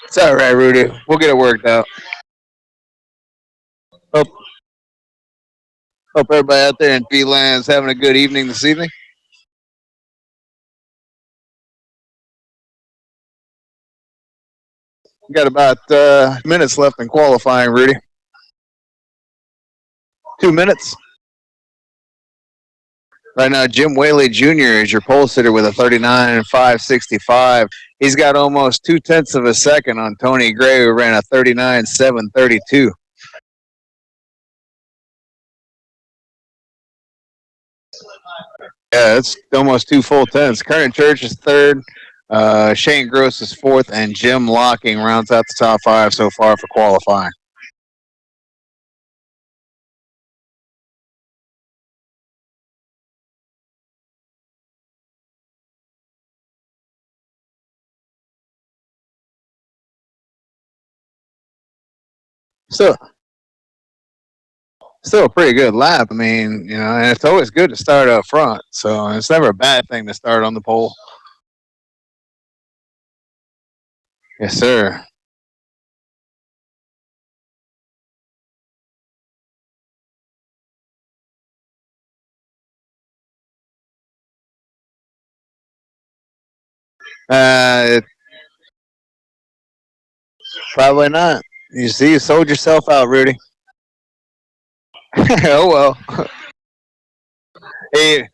It's all right, Rudy. We'll get it worked out. Hope everybody out there in V-Land is having a good evening this evening. We got about minutes left in qualifying, Rudy. 2 minutes. Right now, Jim Whaley Jr. is your pole sitter with a 39.565. He's got almost 2/10 of a second on Tony Gray, who ran a 39.732. Yeah, it's almost 2 full 10s. Current Church is third. Shane Gross is fourth, and Jim Locking rounds out the top five so far for qualifying. So, still a pretty good lap. I mean, and it's always good to start up front. So it's never a bad thing to start on the pole. Yes, sir. Uh, Probably not. You see, you sold yourself out, Rudy. Oh well. Hey,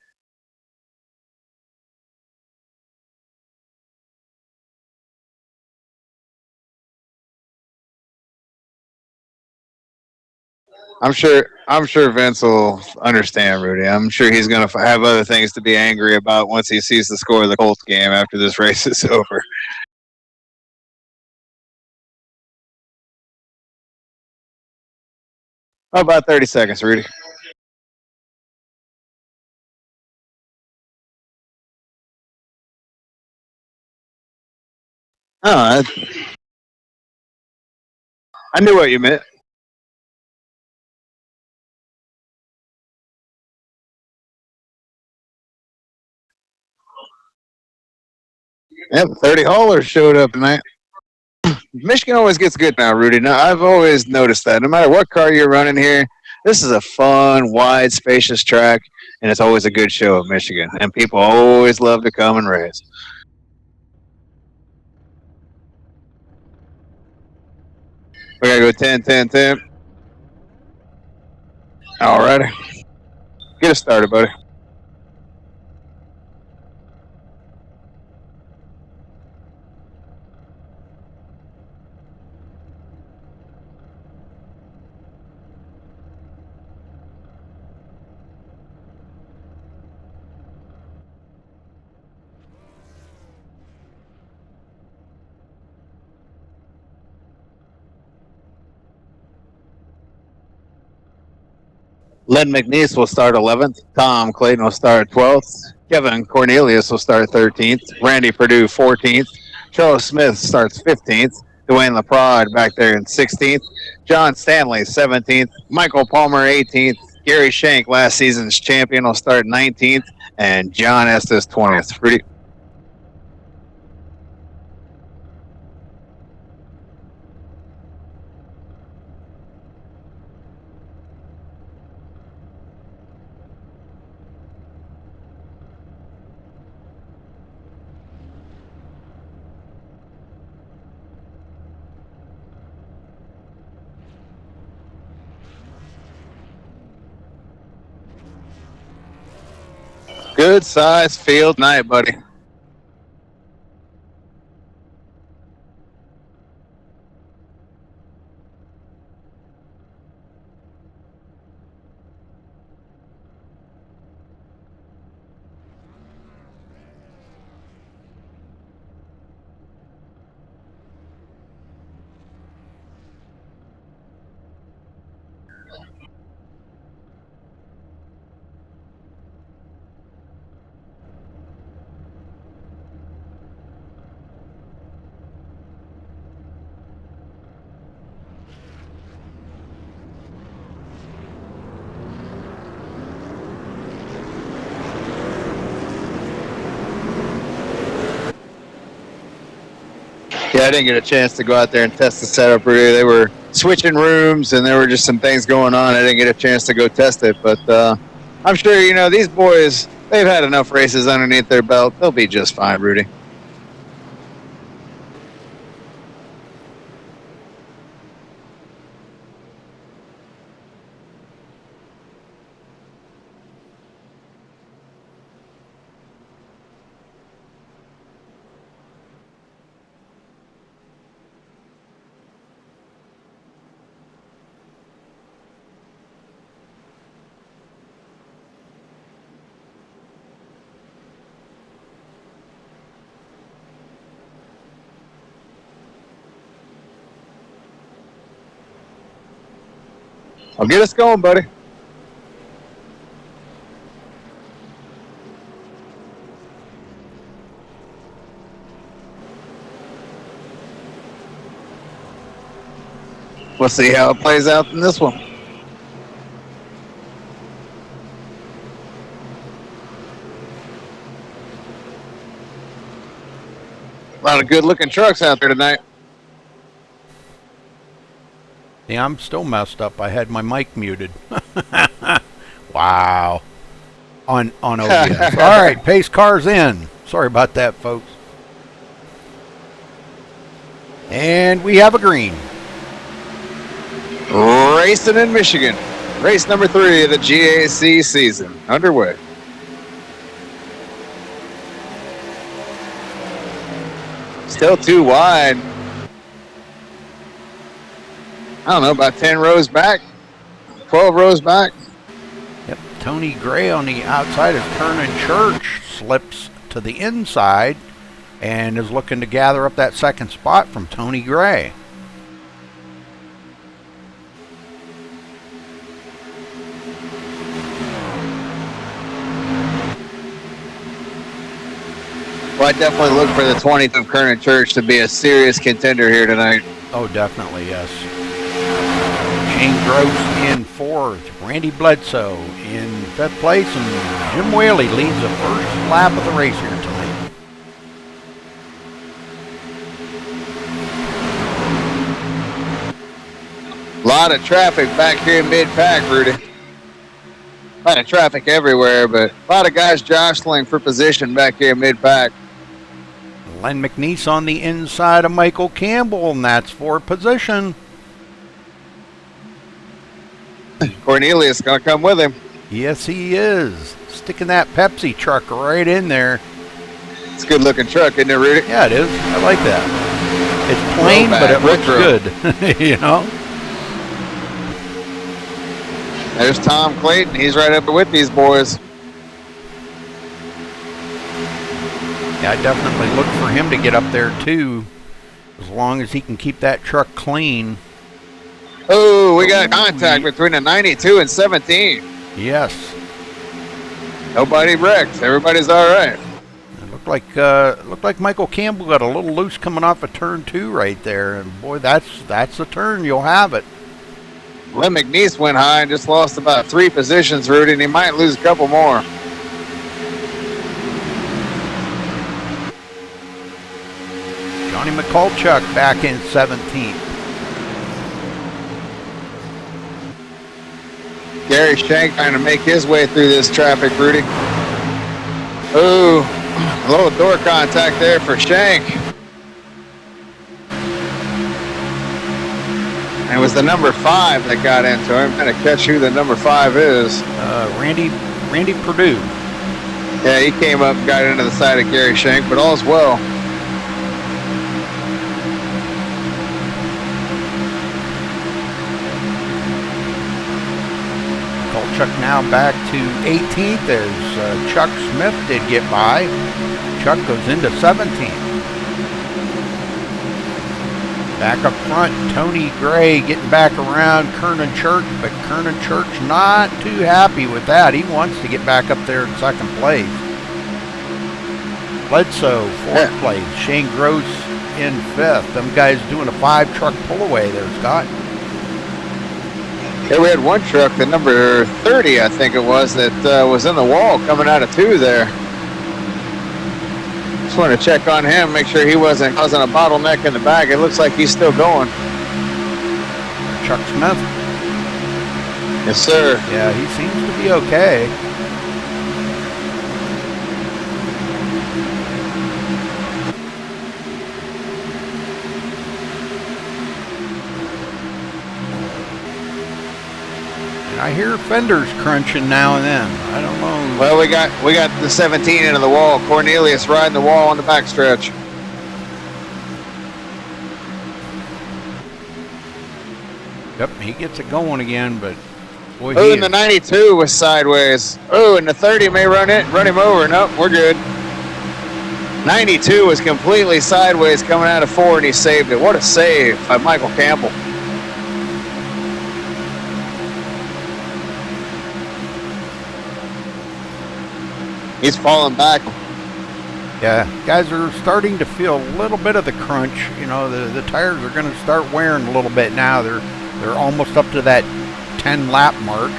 I'm sure. I'm sure Vince will understand, Rudy. I'm sure he's going to have other things to be angry about once he sees the score of the Colts game after this race is over. About 30 seconds, Rudy. Oh, I knew what you meant. Yep, 30 haulers showed up tonight. Michigan always gets good now, Rudy. Now I've always noticed that. No matter what car you're running here, this is a fun, wide, spacious track, and it's always a good show of Michigan. And people always love to come and race. We gotta go 10, 10, 10. All righty. Get us started, buddy. Len McNeese will start 11th. Tom Clayton will start 12th. Kevin Cornelius will start 13th. Randy Purdue 14th. Charles Smith starts 15th. Dwayne LaPrade back there in 16th. John Stanley 17th. Michael Palmer 18th. Gary Shank, last season's champion, will start 19th. And John Estes 20th. Pretty good size field night, buddy. Yeah, I didn't get a chance to go out there and test the setup. Really, they were switching rooms, and there were just some things going on. I didn't get a chance to go test it, but I'm sure these boys. They've had enough races underneath their belt. They'll be just fine, Rudy. I'll get us going, buddy. We'll see how it plays out in this one. A lot of good-looking trucks out there tonight. Yeah, I'm still messed up. I had my mic muted. Wow. On OBS. All right, pace cars in. Sorry about that, folks. And we have a green. Racing in Michigan. Race number 3 of the GAC season underway. Still too wide. I don't know, about 10 rows back, 12 rows back. Yep, Tony Gray on the outside as Kernan Church slips to the inside and is looking to gather up that second spot from Tony Gray. Well, I definitely look for the 20th of Kernan Church to be a serious contender here tonight. Oh, definitely, yes. Shane Gross in 4th, Randy Bledsoe in 5th place, and Jim Whaley leads the first lap of the race here tonight. A lot of traffic back here in mid-pack, Rudy. A lot of traffic everywhere, but a lot of guys jostling for position back here in mid-pack. Len McNeese on the inside of Michael Campbell, and that's for position. Cornelius going to come with him. Yes, he is. Sticking that Pepsi truck right in there. It's a good-looking truck, isn't it, Rudy? Yeah, it is. I like that. It's plain, but it looks good. You know? There's Tom Clayton. He's right up with these boys. Yeah, I definitely look for him to get up there, too, as long as he can keep that truck clean. Oh, we got contact between the 92 and 17. Yes. Nobody wrecked. Everybody's all right. It looked like Michael Campbell got a little loose coming off of turn 2 right there. And boy, that's the turn. You'll have it. Len McNeese went high and just lost about 3 positions, Rudy, and he might lose a couple more. Johnny McCulchuk back in 17th. Gary Shank trying to make his way through this traffic, Rudy. Ooh, a little door contact there for Shank. And it was the number 5 that got into him. I'm trying to catch who the number 5 is. Randy Perdue. Yeah, he came up and got into the side of Gary Shank, but all's well. Chuck now back to 18th as Chuck Smith did get by. Chuck goes into 17th. Back up front, Tony Gray getting back around Kernan Church, but Kernan Church not too happy with that. He wants to get back up there in 2nd place. Bledsoe, 4th place. Shane Gross in 5th. Them guys doing a 5-truck pull away there, Scott. Yeah, we had one truck, the number 30, I think it was, that was in the wall coming out of 2 there. Just want to check on him, make sure he wasn't causing a bottleneck in the back. It looks like he's still going. Chuck Smith. Yes, sir. Yeah, he seems to be okay. And I hear fenders crunching now and then. I don't know. Well, we got the 17 into the wall. Cornelius riding the wall on the backstretch. Yep, he gets it going again, but boy, Oh, and the 92 was sideways. Oh, and the 30 may run him over. Nope, we're good. 92 was completely sideways coming out of 4, and he saved it. What a save by Michael Campbell. He's falling back. Yeah, guys are starting to feel a little bit of the crunch. You know, the tires are going to start wearing a little bit now. They're almost up to that 10 lap mark.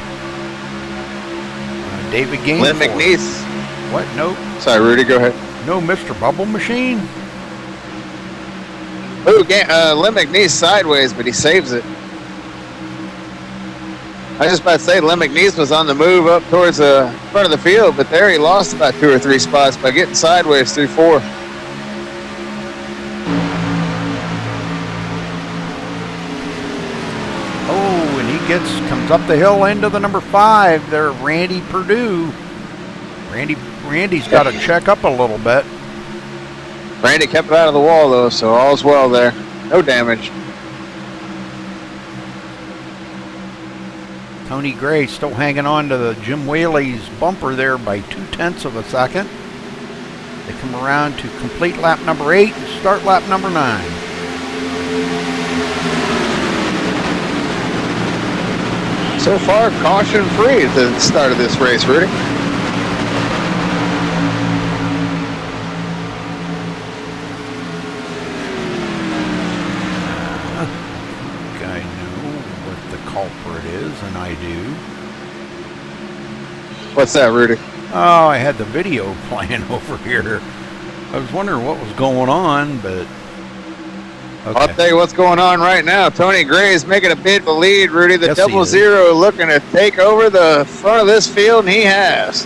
David Gaines. Lynn McNeese. What? Nope. Sorry, Rudy, go ahead. No, Mr. Bubble Machine. Ooh, Lynn McNeese sideways, but he saves it. I was just about to say, Lynn McNeese was on the move up towards the front of the field, but there he lost about 2 or 3 spots by getting sideways through 4. Oh, and he comes up the hill into the number 5 there, Randy Perdue. Randy's got to check up a little bit. Randy kept it out of the wall, though, so all's well there. No damage. Tony Gray still hanging on to the Jim Whaley's bumper there by 0.2 of a second. They come around to complete lap number 8 and start lap number 9. So far, caution-free at the start of this race, Rudy. I know what the culprit is, and I do. What's that, Rudy? Oh, I had the video playing over here. I was wondering what was going on, but okay. I'll tell you what's going on right now. Tony Gray is making a bit of a lead, Rudy. The Yes, double he is. zero looking to take over the front of this field, and he has.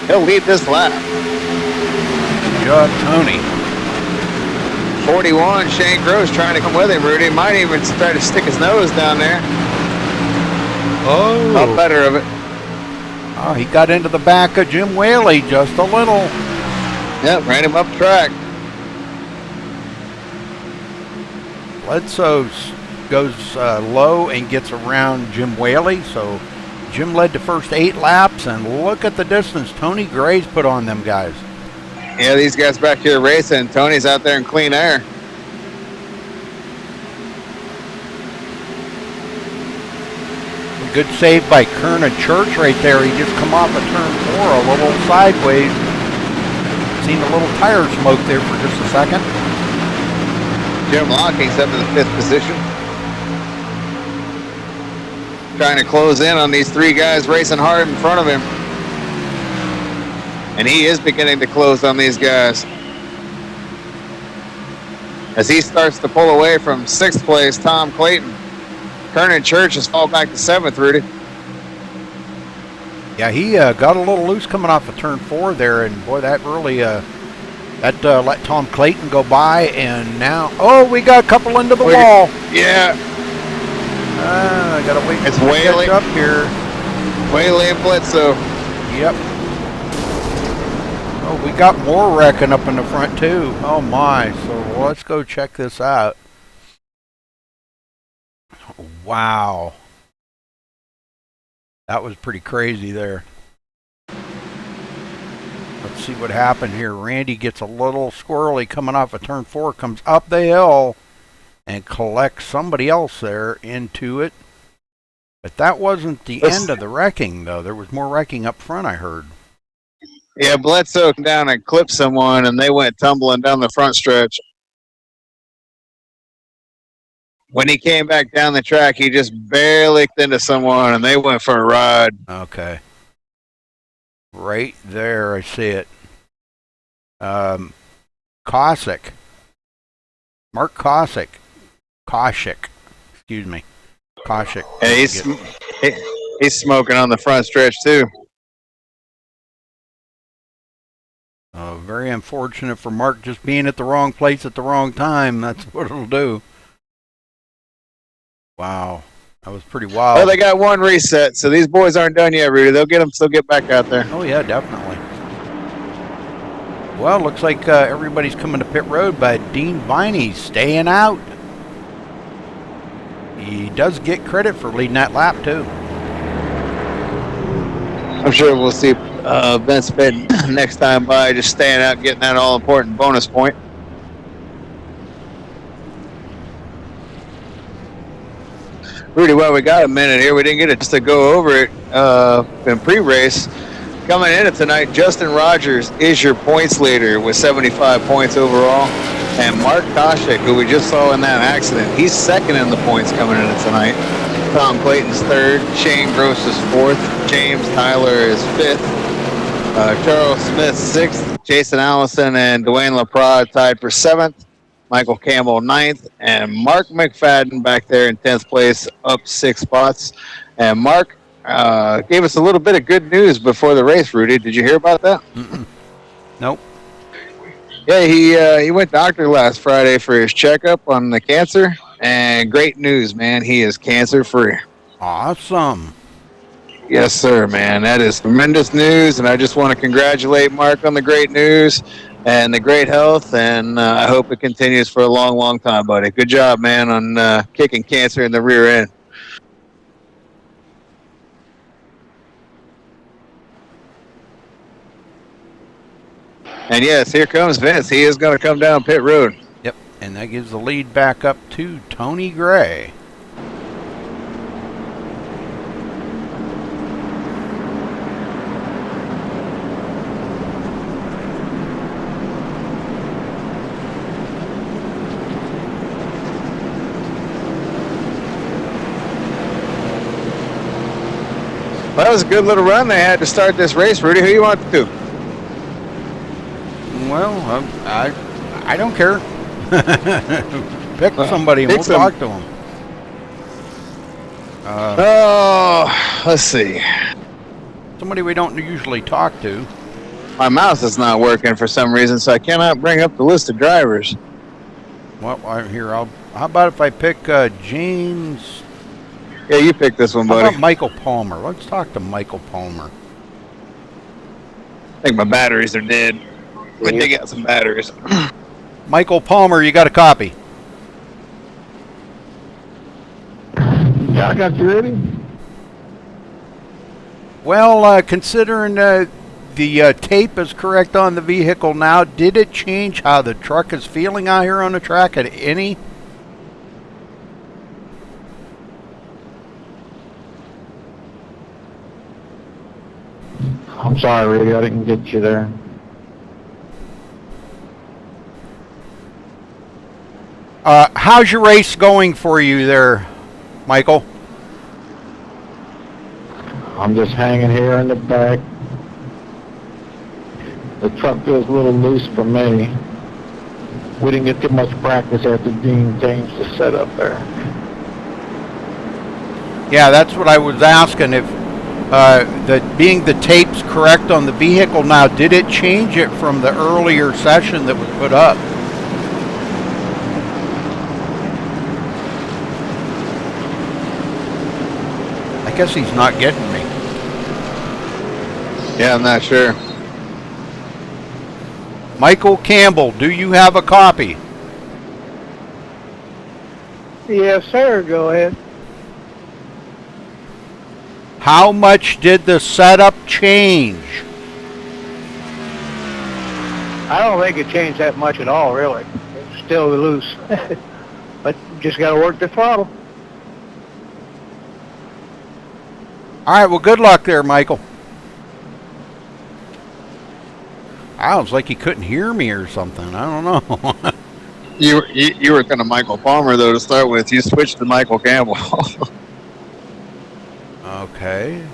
He'll lead this lap. Good job, Tony. 41, Shane Gross trying to come with him, Rudy. Might even try to stick his nose down there. Oh. Thought better of it. Oh, he got into the back of Jim Whaley just a little. Yep, ran him up track. Bledsoe goes low and gets around Jim Whaley, so Jim led the first 8 laps, and look at the distance Tony Gray's put on them guys. Yeah, these guys back here racing. Tony's out there in clean air. Good save by Kernan Church right there. He just come off of turn 4 a little sideways. Seen a little tire smoke there for just a second. Jim Locking's up to the 5th position. Trying to close in on these 3 guys racing hard in front of him. And he is beginning to close on these guys. As he starts to pull away from 6th place, Tom Clayton. Kernan Church has fallen back to 7th, Rudy. Yeah, he got a little loose coming off of turn 4 there, and boy, that really let Tom Clayton go by, and now, oh, we got a couple into the wall. Yeah. I gotta wait. It's to Whaley catch up here. Whaley and Bledsoe. Yep. Oh, we got more wrecking up in the front too. Oh my! So let's go check this out. Wow. That was pretty crazy there. Let's see what happened here. Randy gets a little squirrely coming off of turn 4, comes up the hill and collects somebody else there into it. But that wasn't the end of the wrecking, though. There was more wrecking up front, I heard. Yeah, Bledsoe came down and clipped someone, and they went tumbling down the front stretch. When he came back down the track, he just barely into someone, and they went for a ride. Okay. Right there, I see it. Cossack. Mark Cossack. Koshik. Excuse me. Koshik. Yeah, he's smoking on the front stretch too. Very unfortunate for Mark just being at the wrong place at the wrong time. That's what it'll do. Wow. That was pretty wild. Well, they got one reset, so these boys aren't done yet, Rudy. They'll get them. Still get back out there. Oh yeah, definitely. Well, looks like everybody's coming to pit road, but Dean Viney's staying out. He does get credit for leading that lap too. I'm sure we'll see Vince Pitt next time by, just staying out, getting that all-important bonus point. Rudy, well, we got a minute here. We didn't get it just to go over it in pre-race. Coming in it tonight, Justin Rogers is your points leader with 75 points overall. And Mark Koshik, who we just saw in that accident, he's second in the points coming in it tonight. Tom Clayton's third. Shane Gross is fourth. James Tyler is fifth. Charles Smith sixth. Jason Allison and Dwayne LaPrade tied for seventh. Michael Campbell ninth. And Mark McFadden back there in 10th place, up 6 spots. And Mark gave us a little bit of good news before the race, Rudy. Did you hear about that? Nope. Yeah, he went doctor last Friday for his checkup on the cancer. And great news, man. He is cancer-free. Awesome. Yes, sir, man. That is tremendous news, and I just want to congratulate Mark on the great news and the great health, and I hope it continues for a long, long time, buddy. Good job, man, on kicking cancer in the rear end. And yes, here comes Vince. He is going to come down pit road. Yep, and that gives the lead back up to Tony Gray. Well, that was a good little run they had to start this race, Rudy. Who you want to? Well, I don't care. Pick somebody and we'll talk to them. Let's see. Somebody we don't usually talk to. My mouse is not working for some reason, so I cannot bring up the list of drivers. Well, how about if I pick James? Yeah, you pick this one, buddy. How about Michael Palmer? Let's talk to Michael Palmer. I think my batteries are dead. We dig out some batteries. Michael Palmer, you got a copy? Yeah, I got you ready. Well, considering the tape is correct on the vehicle now, did it change how the truck is feeling out here on the track at any? I'm sorry, Rudy, I didn't get you there. How's your race going for you there, Michael? I'm just hanging here in the back. The truck feels a little loose for me. We didn't get too much practice after Dean changed the setup there. Yeah, that's what I was asking. If being the tape's correct on the vehicle now, did it change it from the earlier session that was put up? I guess he's not getting me. Yeah, I'm not sure. Michael Campbell, do you have a copy? Yes, sir. Go ahead. How much did the setup change? I don't think it changed that much at all, really. It's still loose. But just got to work the throttle. All right, well, good luck there, Michael. Sounds like he couldn't hear me or something. I don't know. You were kind of Michael Palmer, though, to start with. You switched to Michael Campbell. Okay.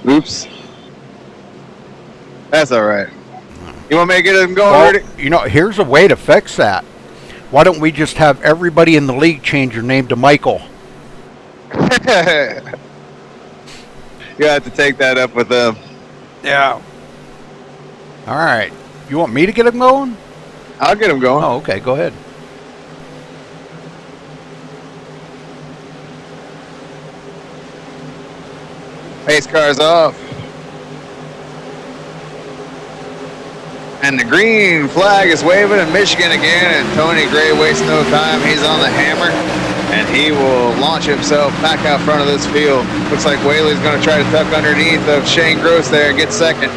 Oops. That's all right. You want me to get him going, Well, Rudy? you know, here's a way to fix that. Why don't we just have everybody in the league change their name to Michael? You have to take that up with them. Yeah. All right. You want me to get him going? I'll get him going. Oh, okay. Go ahead. Pace car's off. And the green flag is waving in Michigan again, and Tony Gray wastes no time. He's on the hammer, and he will launch himself back out front of this field. Looks like Whaley's going to try to tuck underneath of Shane Gross there and get second.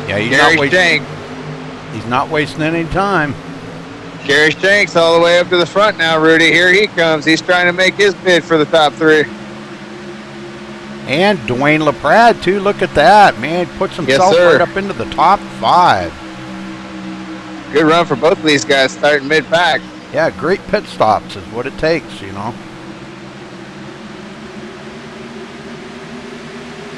Yeah, he's not wasting any time. Gary Shanks all the way up to the front now, Rudy. Here he comes. He's trying to make his bid for the top 3. And Dwayne LaPrade, too. Look at that, man. Puts himself right up into the top 5. Good run for both of these guys starting mid-pack. Yeah, great pit stops is what it takes, you know.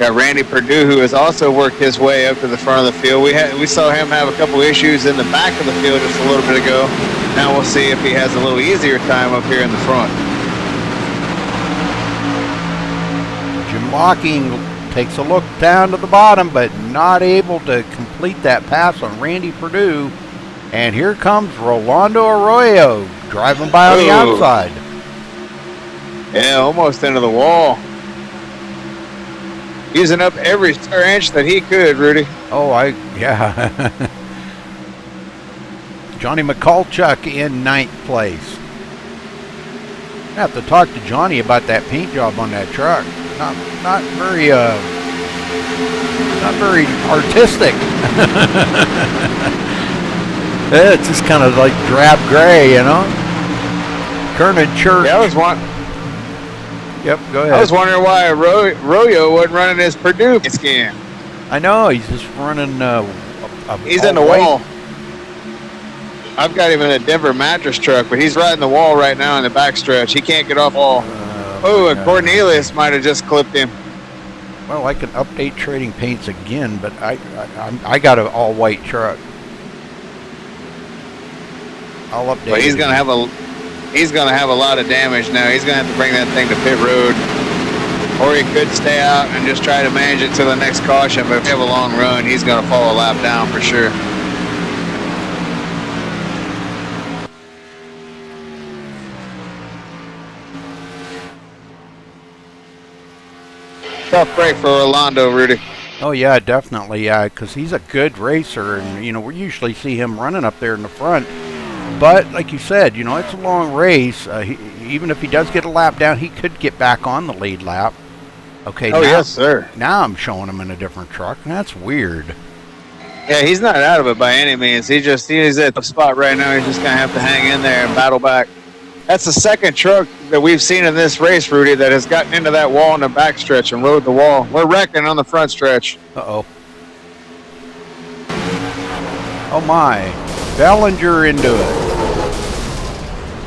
Got Randy Perdue, who has also worked his way up to the front of the field. We saw him have a couple issues in the back of the field just a little bit ago. Now we'll see if he has a little easier time up here in the front. Jim Locking takes a look down to the bottom, but not able to complete that pass on Randy Perdue. And here comes Rolando Arroyo driving by on the outside. Yeah, almost into the wall. Using up every square inch that he could, Rudy. Oh, yeah. Johnny McCulchuk in 9th place. I have to talk to Johnny about that paint job on that truck. Not very artistic. It's just kind of like drab gray, you know. Kernan Church. Yeah, Yep, go ahead. I was wondering why Arroyo wasn't running his Purdue skin. I know, he's just running he's in the wall. I've got him in a Denver mattress truck, but he's riding the wall right now in the backstretch. He can't get off wall. And Cornelius might have just clipped him. Well, I can update trading paints again, but I got an all-white truck. I'll update. But he's gonna have a lot of damage now. He's gonna have to bring that thing to pit road, or he could stay out and just try to manage it to the next caution. But if you have a long run, he's gonna fall a lap down for sure. Tough break for Orlando, Rudy. Oh yeah, definitely, yeah, because he's a good racer, and you know we usually see him running up there in the front. But like you said, you know it's a long race. Even if he does get a lap down, he could get back on the lead lap. Okay. Oh yes, sir. Now I'm showing him in a different truck. That's weird. Yeah, he's not out of it by any means. He's at the spot right now. He's just gonna have to hang in there and battle back. That's the second truck that we've seen in this race, Rudy, that has gotten into that wall in the backstretch and rode the wall. We're wrecking on the front stretch. Uh-oh. Oh, my. Bellinger into it.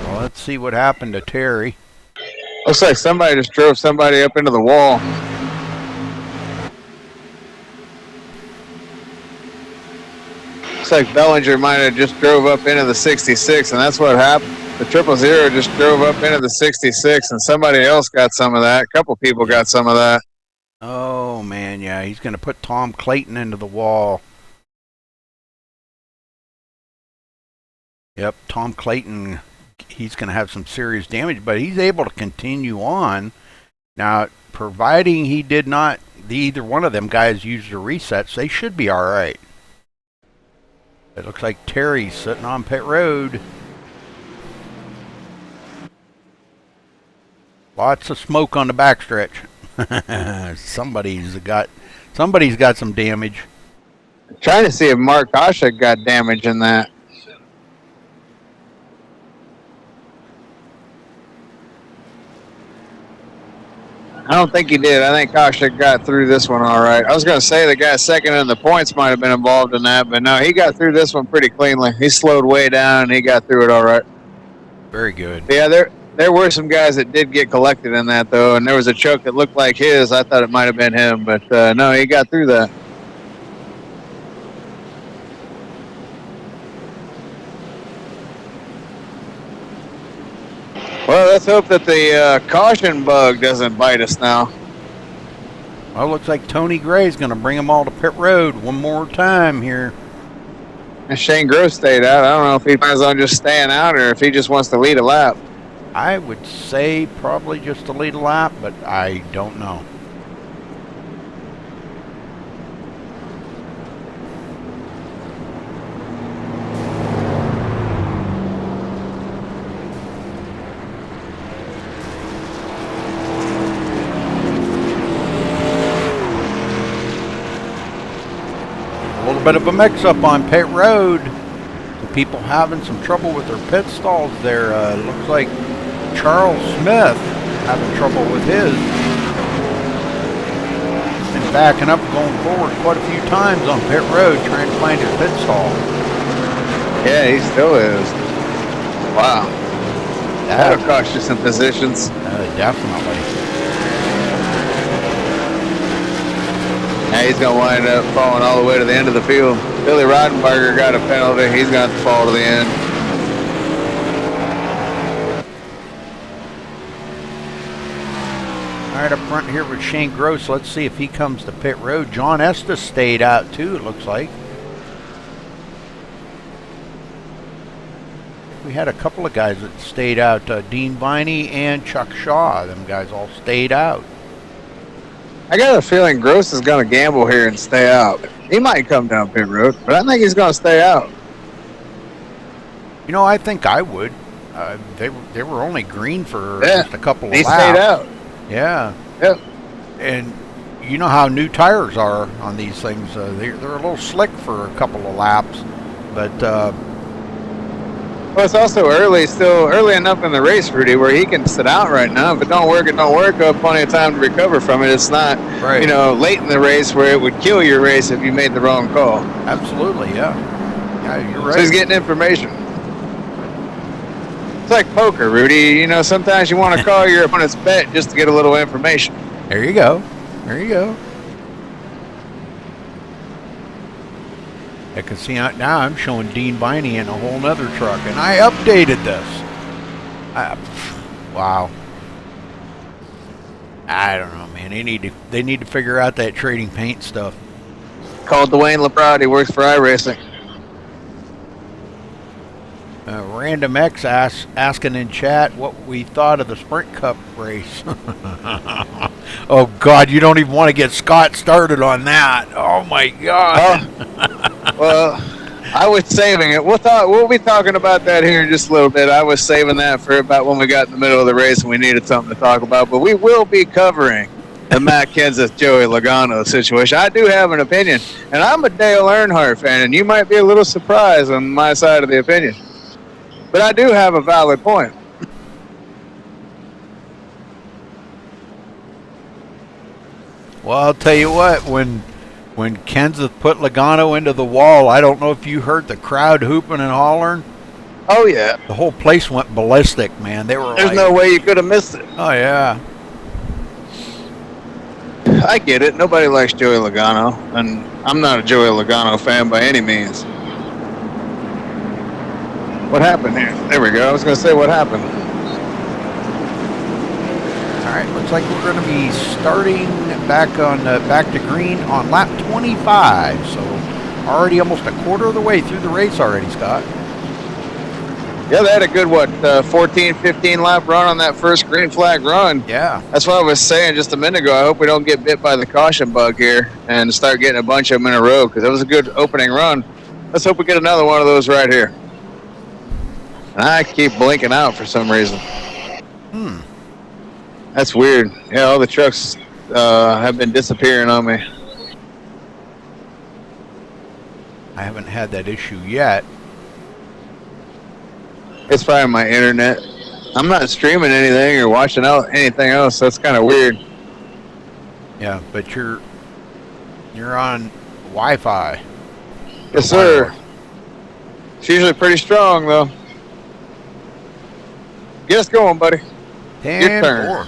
Well, let's see what happened to Terry. Looks like somebody just drove somebody up into the wall. Looks like Bellinger might have just drove up into the 66, and that's what happened. The 000 just drove up into the 66, and somebody else got some of that. A couple people got some of that. Oh, man, yeah. He's going to put Tom Clayton into the wall. Yep, Tom Clayton, he's going to have some serious damage, but he's able to continue on. Now, providing he did not, either one of them guys used their resets, they should be all right. It looks like Terry's sitting on pit road. Lots of smoke on the backstretch. Somebody's got some damage. I'm trying to see if Mark Koshik got damage in that. I don't think he did. I think Koshik got through this one all right. I was going to say the guy second in the points might have been involved in that, but no, he got through this one pretty cleanly. He slowed way down and he got through it all right. Very good. Yeah, there were some guys that did get collected in that, though, and there was a choke that looked like his. I thought it might have been him, but no, he got through that. Well, let's hope that the caution bug doesn't bite us now. Well, looks like Tony Gray's going to bring them all to pit road one more time here. And Shane Gross stayed out. I don't know if he plans on just staying out or if he just wants to lead a lap. I would say probably just to lead a lap, but I don't know. A little bit of a mix-up on pit road. The people having some trouble with their pit stalls there. Looks like Charles Smith having trouble with his. Been backing up, going forward quite a few times on pit road, trying to find his pit stall. Yeah, he still is. Wow. That'll cost you some positions. Definitely. Now he's going to wind up falling all the way to the end of the field. Billy Rodenberger got a penalty. He's going to fall to the end. All right, up front here with Shane Gross. Let's see if he comes to pit road. John Estes stayed out too, it looks like. We had a couple of guys that stayed out. Dean Viney and Chuck Shaw. Them guys all stayed out. I got a feeling Gross is going to gamble here and stay out. He might come down pit road, but I think he's going to stay out. You know, I think I would. They were only green for just a couple of laps. He stayed out. Yeah. Yep. And you know how new tires are on these things. They're a little slick for a couple of laps, but well, it's also still early enough in the race, Rudy, where he can sit out right now. If it don't work, I'll have plenty of time to recover from it. It's not, right. Late in the race where it would kill your race if you made the wrong call. Absolutely, yeah. Yeah, you're right. So he's getting information. It's like poker, Rudy. Sometimes you want to call your opponent's bet just to get a little information. There you go. There you go. I can see now I'm showing Dean Viney in a whole nother truck, and I updated this. Wow. I don't know, man. They need to figure out that trading paint stuff. Called Dwayne Lebrod. He works for iRacing. Random X asking in chat what we thought of the Sprint Cup race. Oh, God, you don't even want to get Scott started on that. Oh, my God. Well, I was saving it. We'll be talking about that here in just a little bit. I was saving that for about when we got in the middle of the race and we needed something to talk about. But we will be covering the Matt Kenseth, Joey Logano situation. I do have an opinion, and I'm a Dale Earnhardt fan, and you might be a little surprised on my side of the opinion. But I do have a valid point. Well, I'll tell you what, when Kenseth put Logano into the wall, I don't know if you heard the crowd hooping and hollering. Oh, yeah. The whole place went ballistic, man. There's no way you could have missed it. Oh, yeah. I get it. Nobody likes Joey Logano, and I'm not a Joey Logano fan by any means. What happened here? There we go. I was going to say what happened. All right, looks like we're going to be starting back to green on lap 25. So already almost a quarter of the way through the race already, Scott. Yeah, they had a good, 14, 15 lap run on that first green flag run. Yeah. That's what I was saying just a minute ago. I hope we don't get bit by the caution bug here and start getting a bunch of them in a row because it was a good opening run. Let's hope we get another one of those right here. And I keep blinking out for some reason. That's weird. Yeah, all the trucks have been disappearing on me. I haven't had that issue yet. It's probably my internet. I'm not streaming anything or watching out anything else. That's kind of weird. Yeah, but you're on Wi-Fi. Yes, sir. It's usually pretty strong, though. Get us going, buddy. Your turn. 10-4.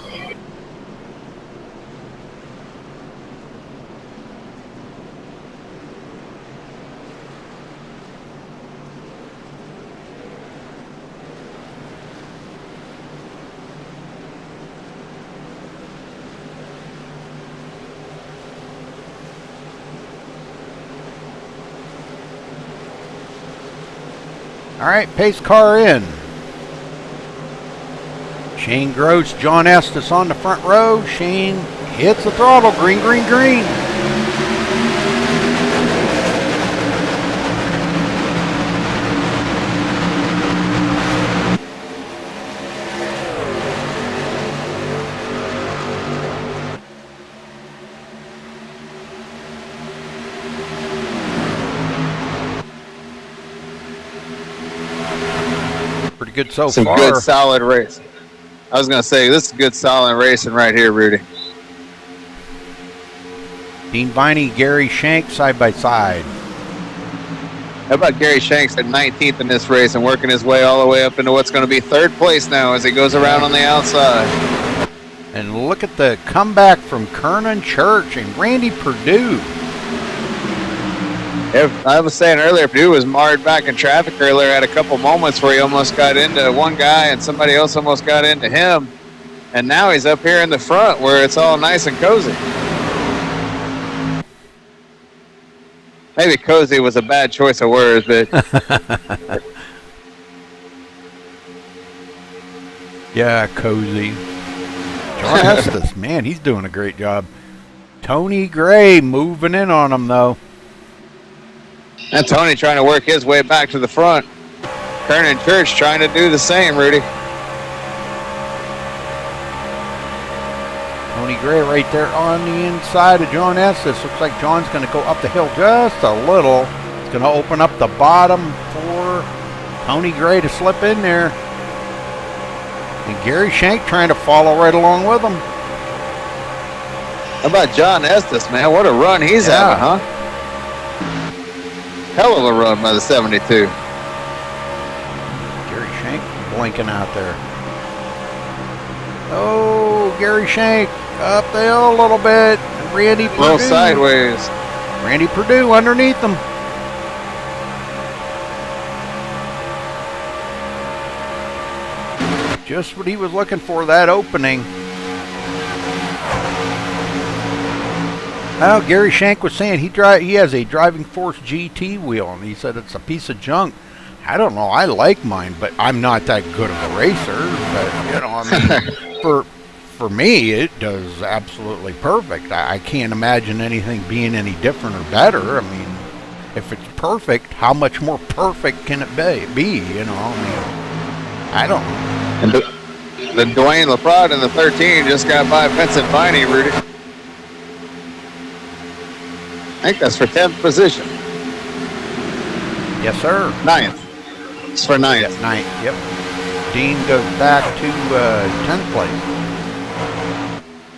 All right, pace car in. Shane Gross, John Estes on the front row. Shane hits the throttle. Green, green, green. Pretty good so Some far. good, solid race. I was going to say, this is good, solid racing right here, Rudy. Dean Viney, Gary Shank side by side. How about Gary Shanks at 19th in this race and working his way all the way up into what's going to be third place now as he goes around on the outside. And look at the comeback from Kernan Church and Randy Perdue. I was saying earlier, Purdue was marred back in traffic earlier. Had a couple moments where he almost got into one guy and somebody else almost got into him. And now he's up here in the front where it's all nice and cozy. Maybe cozy was a bad choice of words, but yeah, cozy. John Estes, man, he's doing a great job. Tony Gray moving in on him, though. and Tony trying to work his way back to the front. Kernan Church trying to do the same, Rudy. Tony Gray right there on the inside of John Estes. Looks like John's going to go up the hill just a little. It's going to open up the bottom for Tony Gray to slip in there. And Gary Shank trying to follow right along with him. How about John Estes, man? What a run he's having, huh? Hell of a run by the 72. Gary Shank blinking out there. Oh, Gary Shank up the hill a little bit. And Randy Perdue. A little sideways. Randy Perdue underneath them. Just what he was looking for, that opening. Well, Gary Shank was saying he has a Driving Force GT wheel, and he said it's a piece of junk. I don't know. I like mine, but I'm not that good of a racer. But you know, I mean, for me, it does absolutely perfect. I can't imagine anything being any different or better. I mean, if it's perfect, how much more perfect can it be? You know, I mean, I don't know. And the Dwayne LaPrade in the 13 just got by Vincent Viney, Rudy. I think that's for 10th position. Yes, sir. 9th. It's for 9th. Yep, 9th. Yep. Dean goes back to 10th place.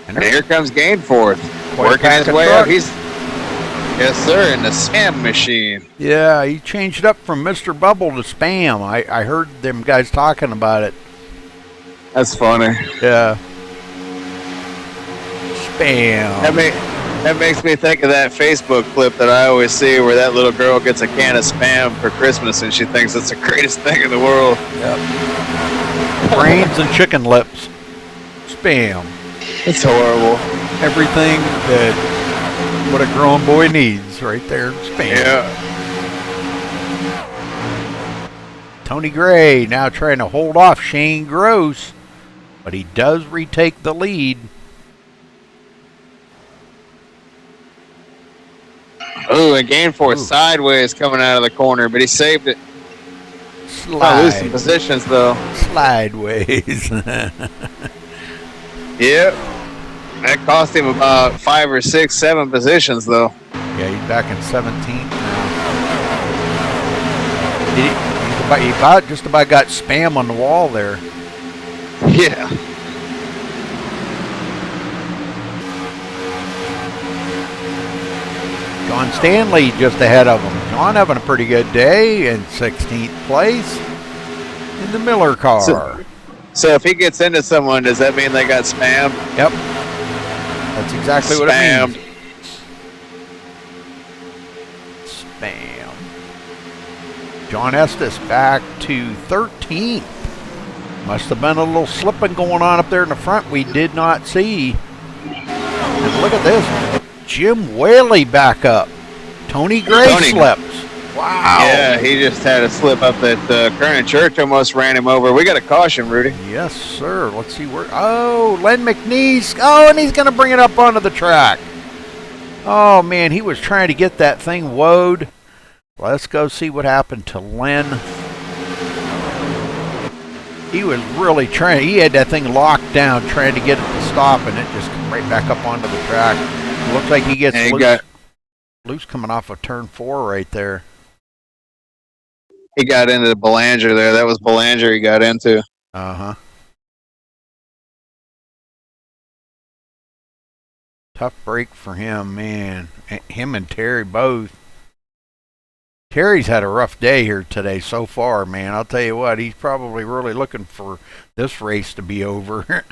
And here comes Gainforth, Quite working his pack of way up. truck. Yes, sir, in the Spam machine. Yeah, he changed it up from Mr. Bubble to Spam. I heard them guys talking about it. That's funny. Yeah. Spam. That makes me think of that Facebook clip that I always see where that little girl gets a can of Spam for Christmas and she thinks it's the greatest thing in the world. Yep. Brains and chicken lips. Spam. It's horrible. Everything that what a grown boy needs right there. Spam. Yeah. Tony Gray now trying to hold off Shane Gross, but he does retake the lead. Ooh, and Gainforth sideways coming out of the corner, but he saved it. Not losing positions, though. Slideways. Yep. That cost him about 5 or 6, 7 positions, though. Yeah, he's back in 17th now. He just about got Spam on the wall there. Yeah. John Stanley just ahead of him. John having a pretty good day in 16th place in the Miller car. So if he gets into someone, does that mean they got spammed? Yep. That's exactly what it means. Spam. John Estes back to 13th. Must have been a little slipping going on up there in the front we did not see. And look at this. Jim Whaley back up. Tony Gray slips. Wow. Yeah, he just had a slip up that current church almost ran him over. We got a caution, Rudy. Yes, sir. Let's see where. Oh, Len McNeese. Oh, and he's going to bring it up onto the track. Oh, man, he was trying to get that thing woed. Let's go see what happened to Len. He was really trying. He had that thing locked down, trying to get it to stop, and it just came right back up onto the track. It looks like he gets loose coming off of turn 4 right there. He got into the Belanger there. That was Belanger he got into. Uh-huh. Tough break for him, man. Him and Terry both. Terry's had a rough day here today so far, man. I'll tell you what, he's probably really looking for this race to be over.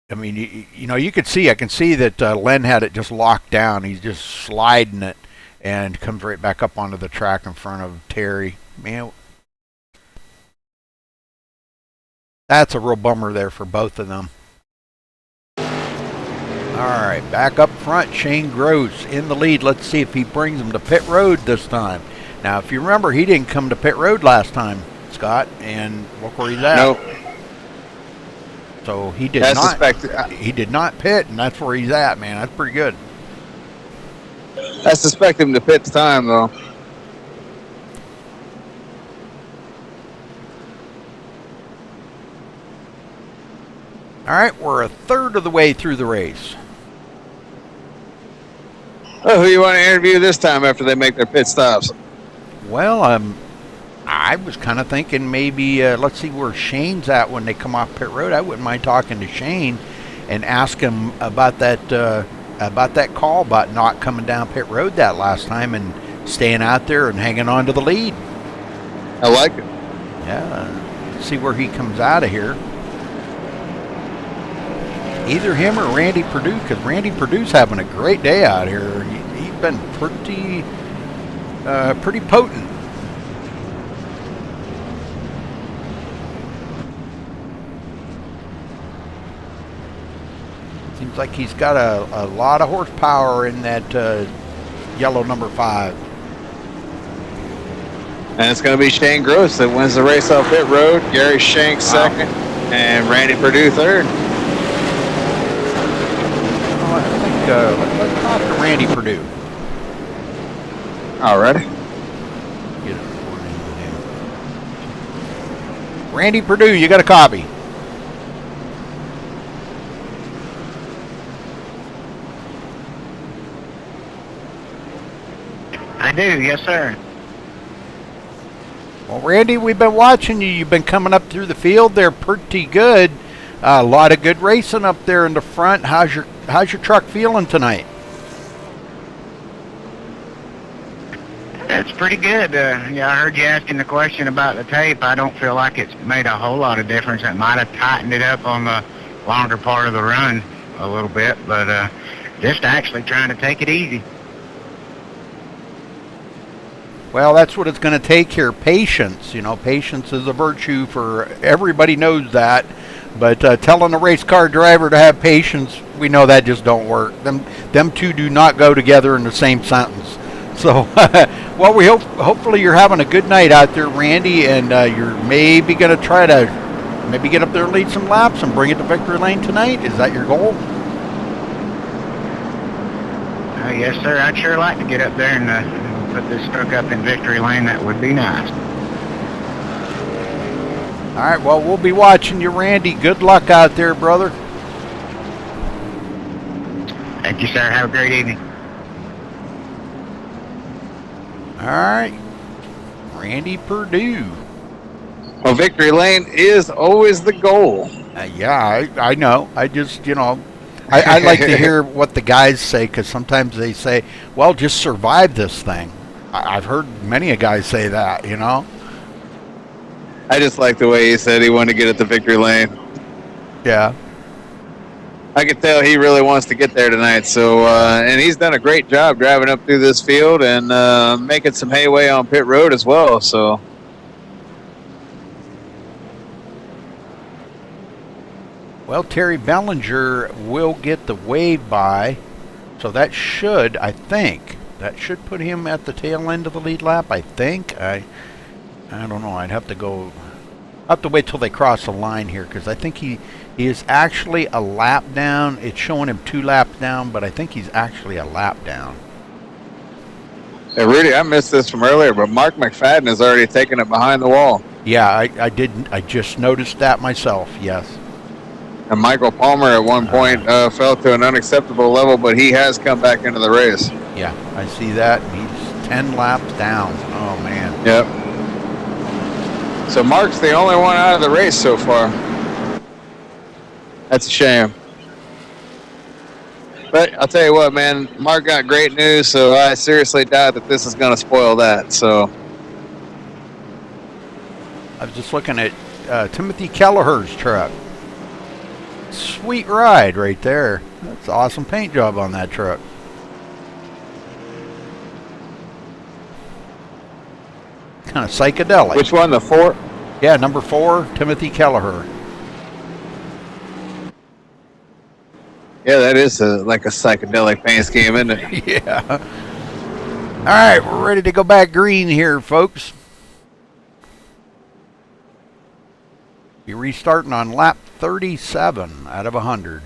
I mean, you know, I can see that Len had it just locked down. He's just sliding it and comes right back up onto the track in front of Terry. Man, that's a real bummer there for both of them. All right, back up front, Shane Gross in the lead. Let's see if he brings him to pit road this time. Now, if you remember, he didn't come to pit road last time, Scott, and look where he's at. Nope. So he did he did not pit, and that's where he's at, man. That's pretty good. I suspect him to pit time, though. All right, we're a third of the way through the race. Oh, who you want to interview this time after they make their pit stops? Well, I was kind of thinking maybe let's see where Shane's at when they come off pit road. I wouldn't mind talking to Shane and ask him about that call about not coming down pit road that last time and staying out there and hanging on to the lead. I like it. Yeah, see where he comes out of here. Either him or Randy Perdue, because Randy Perdue's having a great day out here. He's been pretty potent. Seems like he's got a lot of horsepower in that yellow number 5. And it's going to be Shane Gross that wins the race off pit road. Gary Shanks second, and Randy Perdue third. Let's talk to Randy Perdue. All right. Get it recording with him. Randy Perdue, you got a copy? I do, yes, sir. Well, Randy, we've been watching you. You've been coming up through the field. They're pretty good. A lot of good racing up there in the front. How's your truck feeling tonight? It's pretty good. Yeah, I heard you asking the question about the tape. I don't feel like it's made a whole lot of difference. It might have tightened it up on the longer part of the run a little bit, but just actually trying to take it easy. Well, that's what it's going to take here. Patience. You know, patience is a virtue for everybody knows that. But telling a race car driver to have patience, we know that just don't work. Them two do not go together in the same sentence. So, well, we hopefully you're having a good night out there, Randy, and you're maybe going to try to maybe get up there and lead some laps and bring it to victory lane tonight. Is that your goal? Yes, sir. I'd sure like to get up there and put this truck up in victory lane. That would be nice. All right, well, we'll be watching you, Randy. Good luck out there, brother. Thank you, sir. Have a great evening. All right, Randy Perdue. Well, victory lane is always the goal. Yeah, I know. I just, I like to hear what the guys say, because sometimes they say, well, just survive this thing. I've heard many a guys say that, I just like the way he said he wanted to get at the victory lane. Yeah. I could tell he really wants to get there tonight. So, and he's done a great job driving up through this field and making some hayway on pit road as well. So, well, Terry Bellinger will get the wave by, so that should, I think, that should put him at the tail end of the lead lap, I think. I don't know. I'd have to go. I'll have to wait till they cross the line here, because I think he is actually a lap down. It's showing him 2 laps down, but I think he's actually a lap down. Hey, Rudy, I missed this from earlier, but Mark McFadden has already taken it behind the wall. Yeah, I didn't. I just noticed that myself. Yes. And Michael Palmer at one point fell to an unacceptable level, but he has come back into the race. Yeah, I see that. He's 10 laps down. Oh, man. Yep. So Mark's the only one out of the race so far. That's a shame. But I'll tell you what, man, Mark got great news, so I seriously doubt that this is going to spoil that. So I was just looking at Timothy Kelleher's truck. Sweet ride right there. That's an awesome paint job on that truck. Kind of psychedelic. Which one, the 4? Yeah, number 4, Timothy Kelleher. Yeah, that is like a psychedelic paint scheme, isn't it? Yeah. All right, we're ready to go back green here, folks. Be restarting on lap 37 out of 100.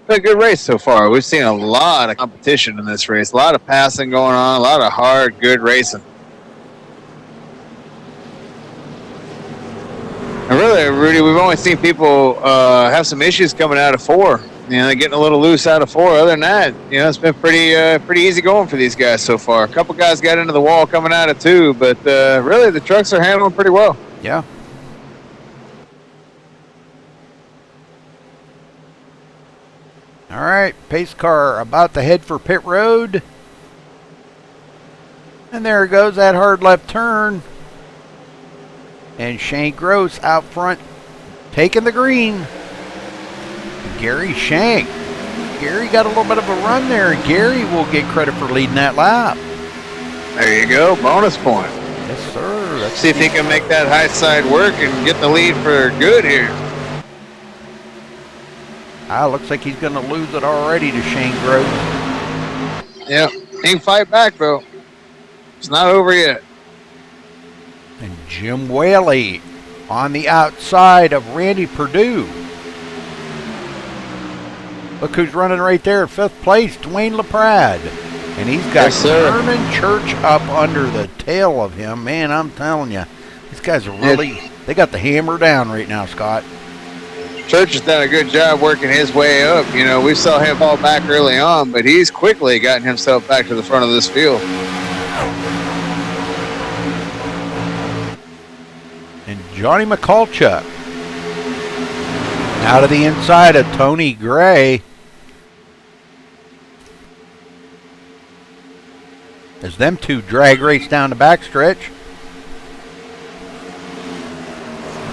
Been a good race so far. We've seen a lot of competition in this race. A lot of passing going on. A lot of hard, good racing. And really, Rudy, we've only seen people have some issues coming out of 4. You know, they're getting a little loose out of 4. Other than that, you know, it's been pretty easy going for these guys so far. A couple guys got into the wall coming out of 2, but really, the trucks are handling pretty well. Yeah. All right, pace car about to head for pit road. And there goes that hard left turn. And Shane Gross out front, taking the green. Gary Shank. Gary got a little bit of a run there. Gary will get credit for leading that lap. There you go, bonus point. Yes, sir. Let's see if he can make that high side work and get the lead for good here. Looks like he's going to lose it already to Shane Gross. Yeah, he can fight back, though. It's not over yet. And Jim Whaley on the outside of Randy Perdue. Look who's running right there, 5th place, Dwayne LaPrade. And he's got Vernon Church up under the tail of him. Man, I'm telling you, these guys are really, they got the hammer down right now, Scott. Church has done a good job working his way up. You know, we saw him fall back early on, but he's quickly gotten himself back to the front of this field. And Johnny McCulchuk out of the inside of Tony Gray. As them two drag race down the backstretch.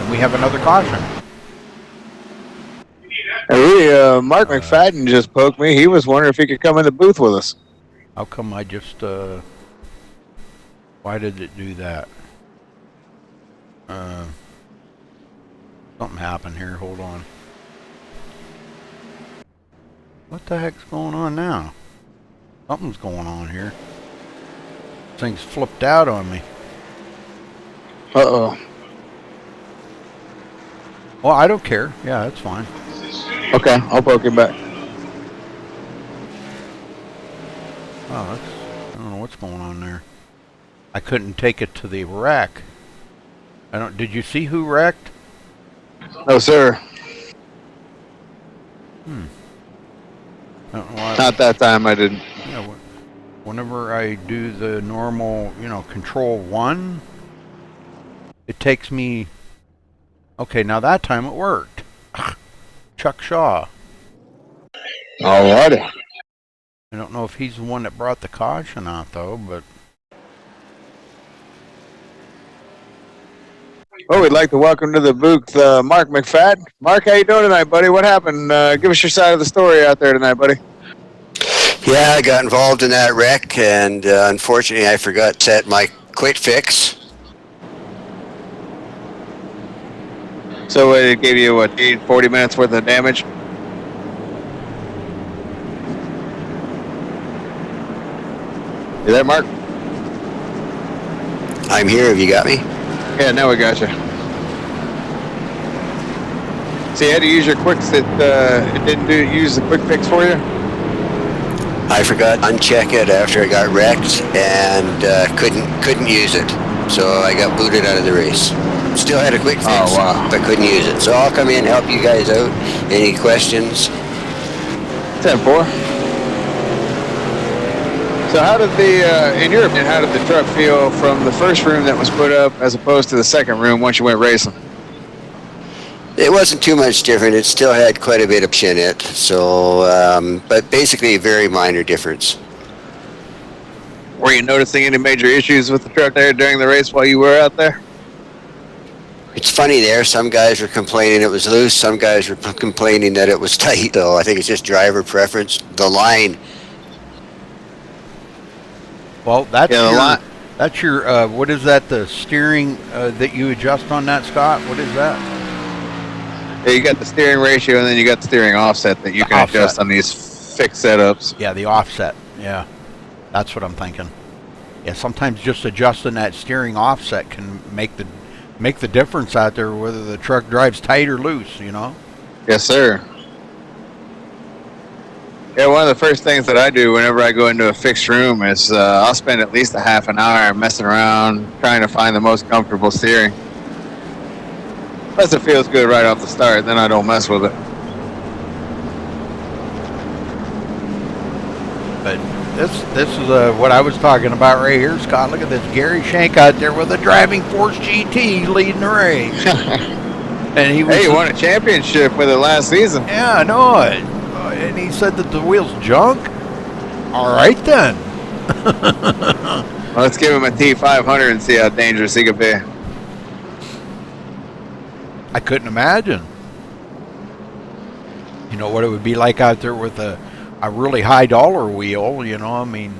And we have another caution. Hey, really, Mark McFadden just poked me. He was wondering if he could come in the booth with us. How come I just, why did it do that? Something happened here. Hold on. What the heck's going on now? Something's going on here. Thing's flipped out on me. Uh-oh. Well, I don't care. Yeah, that's fine. Okay, I'll poke him back. Oh, I don't know what's going on there. I couldn't take it to the wreck. Did you see who wrecked? No, sir. I don't know why. Not that time I didn't. Yeah, whenever I do the normal, control 1, it takes me. Okay, now that time it worked. Chuck Shaw. Alrighty. I don't know if he's the one that brought the caution out, though, but. Well, we'd like to welcome to the booth Mark McFadden. Mark, how you doing tonight, buddy? What happened? Give us your side of the story out there tonight, buddy. Yeah, I got involved in that wreck, and unfortunately I forgot to set my quick fix. So it gave you, 40 minutes worth of damage? there, Mark? I'm here. Have you got me? Yeah, now we got you. So you had to use your quicks. It didn't use the quick fix for you? I forgot to uncheck it after I got wrecked and couldn't use it. So I got booted out of the race. Still had a quick fix, Oh, wow. but couldn't use it. So I'll come in and help you guys out. Any questions? 10-4. So how did in your opinion, how did the truck feel from the first room that was put up as opposed to the second room once you went racing? It wasn't too much different. It still had quite a bit of in it. So, but basically a very minor difference. Were you noticing any major issues with the truck there during the race while you were out there? It's funny there. Some guys were complaining it was loose. Some guys were complaining that it was tight. Though I think it's just driver preference. The line. Well, that's Yeah, the your, line. that's your, what is that, the steering that you adjust on that, Scott? What is that? Yeah, you got the steering ratio and then you got the steering offset that you can Offset. adjust on these fixed setups. Yeah, the offset. Yeah, that's what I'm thinking. Yeah, sometimes just adjusting that steering offset can make the difference out there whether the truck drives tight or loose, you know? Yes, sir. Yeah, one of the first things that I do whenever I go into a fixed room is I'll spend at least a half an hour messing around trying to find the most comfortable steering. Unless it feels good right off the start, then I don't mess with it. But this is what I was talking about right here, Scott. Look at this Gary Shank out there with a Driving Force GT leading the race. And he was, Hey, you won a championship with it last season. yeah, I know it. And he said that the wheel's junk. All right then. Well, let's give him a T500 and see how dangerous he could be. I couldn't imagine. You know what it would be like out there with a really high dollar wheel, you know, I mean.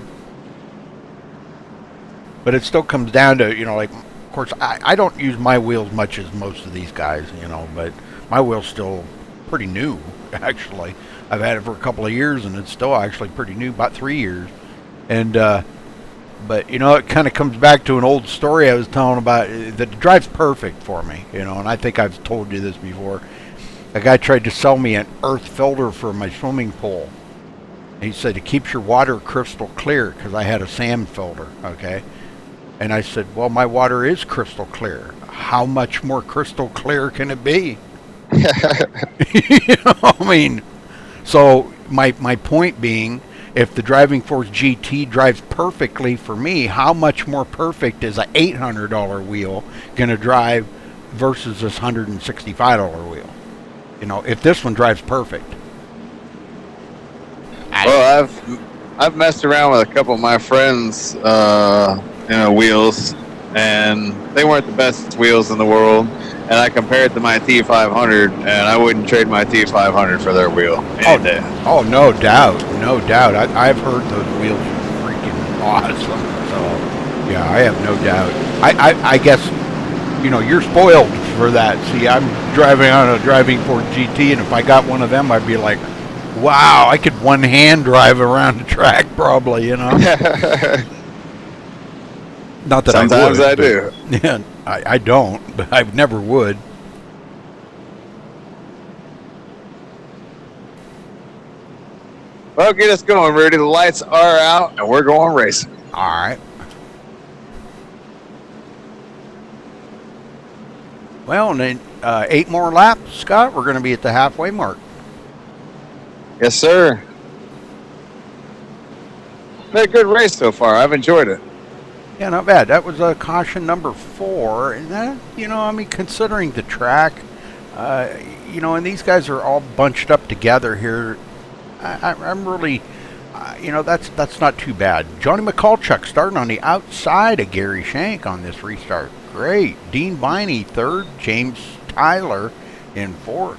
But it still comes down to, you know, like, of course, I don't use my wheels much as most of these guys, you know, but my wheel's still pretty new, actually. I've had it for a couple of years and it's still actually pretty new, about 3 years. And, but, you know, it kind of comes back to an old story I was telling about that drives perfect for me, you know, and I think I've told you this before. A guy tried to sell me an earth filter for my swimming pool. He said it keeps your water crystal clear because I had a sand filter, okay? And I said, well, my water is crystal clear. How much more crystal clear can it be? You know, I mean, so my point being, if the Driving Force GT drives perfectly for me, how much more perfect is a $800 wheel going to drive versus this $165 wheel? You know, if this one drives perfect. Well, I've messed around with a couple of my friends, wheels, and they weren't the best wheels in the world. And I compared to my T500, and I wouldn't trade my T500 for their wheel any day. Oh, no doubt, no doubt. I've heard those wheels are freaking awesome. So, yeah, I have no doubt. I guess, you know, you're spoiled for that. See, I'm driving on a Driving Force GT, and if I got one of them, I'd be like, wow, I could one-hand drive around the track probably, you know. Not that Sometimes I would. I do. Yeah, I don't, but I never would. Well, get us going, Rudy. The lights are out, and we're going racing. All right. Well, and then 8 more laps, Scott. We're going to be at the halfway mark. Yes, sir. Been a good race so far. I've enjoyed it. Yeah, not bad. That was caution number 4. And that, you know, I mean, considering the track, you know, and these guys are all bunched up together here. I'm really, you know, that's not too bad. Johnny McCulchuk starting on the outside of Gary Shank on this restart. Great. Dean Biney 3rd. James Tyler in 4th.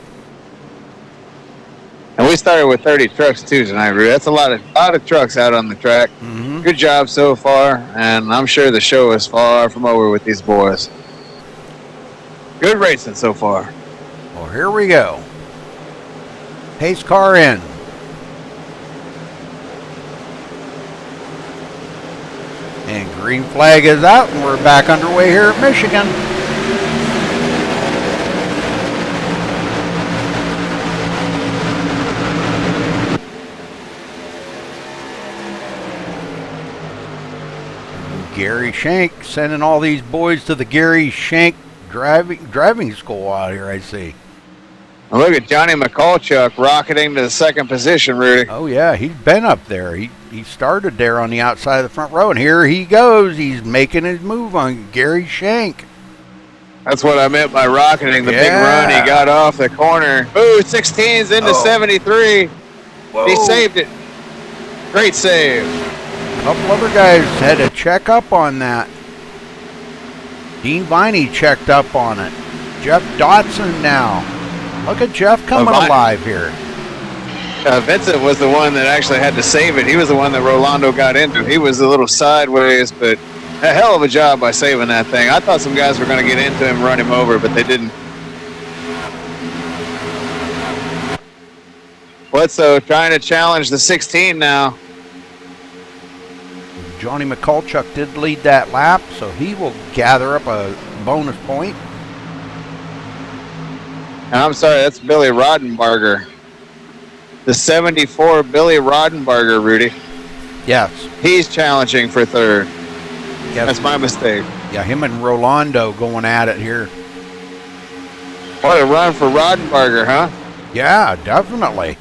And we started with 30 trucks too tonight, Rudy. That's a lot of trucks out on the track. Mm-hmm. Good job so far, and I'm sure the show is far from over with these boys. Good racing so far. Well, here we go. Pace car in. Green flag is out, and we're back underway here at Michigan. Gary Shank sending all these boys to the Gary Shank driving school out here, I see. And look at Johnny McCulchuck rocketing to the second position, Rudy. Oh, yeah, he's been up there. He started there on the outside of the front row, and here he goes. He's making his move on Gary Shank. That's what I meant by rocketing, the big run he got off the corner. Ooh, 16's into 73. Whoa. He saved it. Great save. A couple other guys had to check up on that. Dean Viney checked up on it. Jeff Dotson now. Look at Jeff coming alive here. Vincent was the one that actually had to save it. He was the one that Rolando got into. He was a little sideways, but a hell of a job by saving that thing. I thought some guys were going to get into him, run him over, but they didn't. Bledsoe trying to challenge the 16 now. Johnny McCulchuck did lead that lap, so he will gather up a bonus point. And I'm sorry, that's Billy Rodenbarger. The 74 Billy Rodenbarger, Rudy. Yes. He's challenging for third. Yes. That's my mistake. Yeah, him and Rolando going at it here. What a run for Rodenbarger, huh? Yeah, definitely.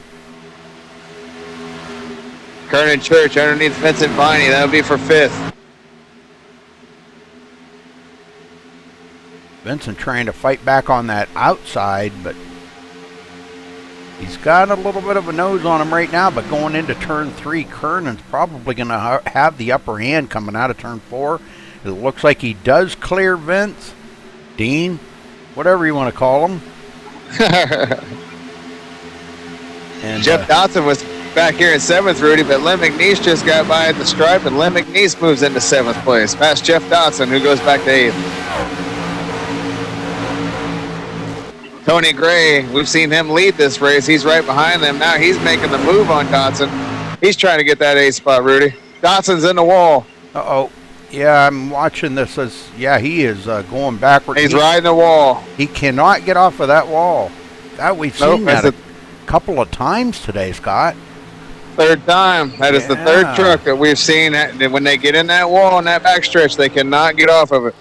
Kernan Church underneath Vincent Viney. That'll be for fifth. Vincent trying to fight back on that outside, but he's got a little bit of a nose on him right now. But going into turn 3, Kernan's probably going to have the upper hand coming out of turn 4. It looks like he does clear Vince, Dean, whatever you want to call him. And Jeff Dotson was back here in 7th, Rudy, but Len McNeese just got by at the stripe, and Len McNeese moves into 7th place, past Jeff Dotson, who goes back to 8th. Tony Gray, we've seen him lead this race. He's right behind them. Now he's making the move on Dotson. He's trying to get that 8th spot, Rudy. Dotson's in the wall. Uh-oh. Yeah, I'm watching this as, yeah, he is going backward. He's riding the wall. He cannot get off of that wall. That we've seen that a couple of times today, Scott. Third time. That is the third truck that we've seen. When they get in that wall in that backstretch, they cannot get off of it.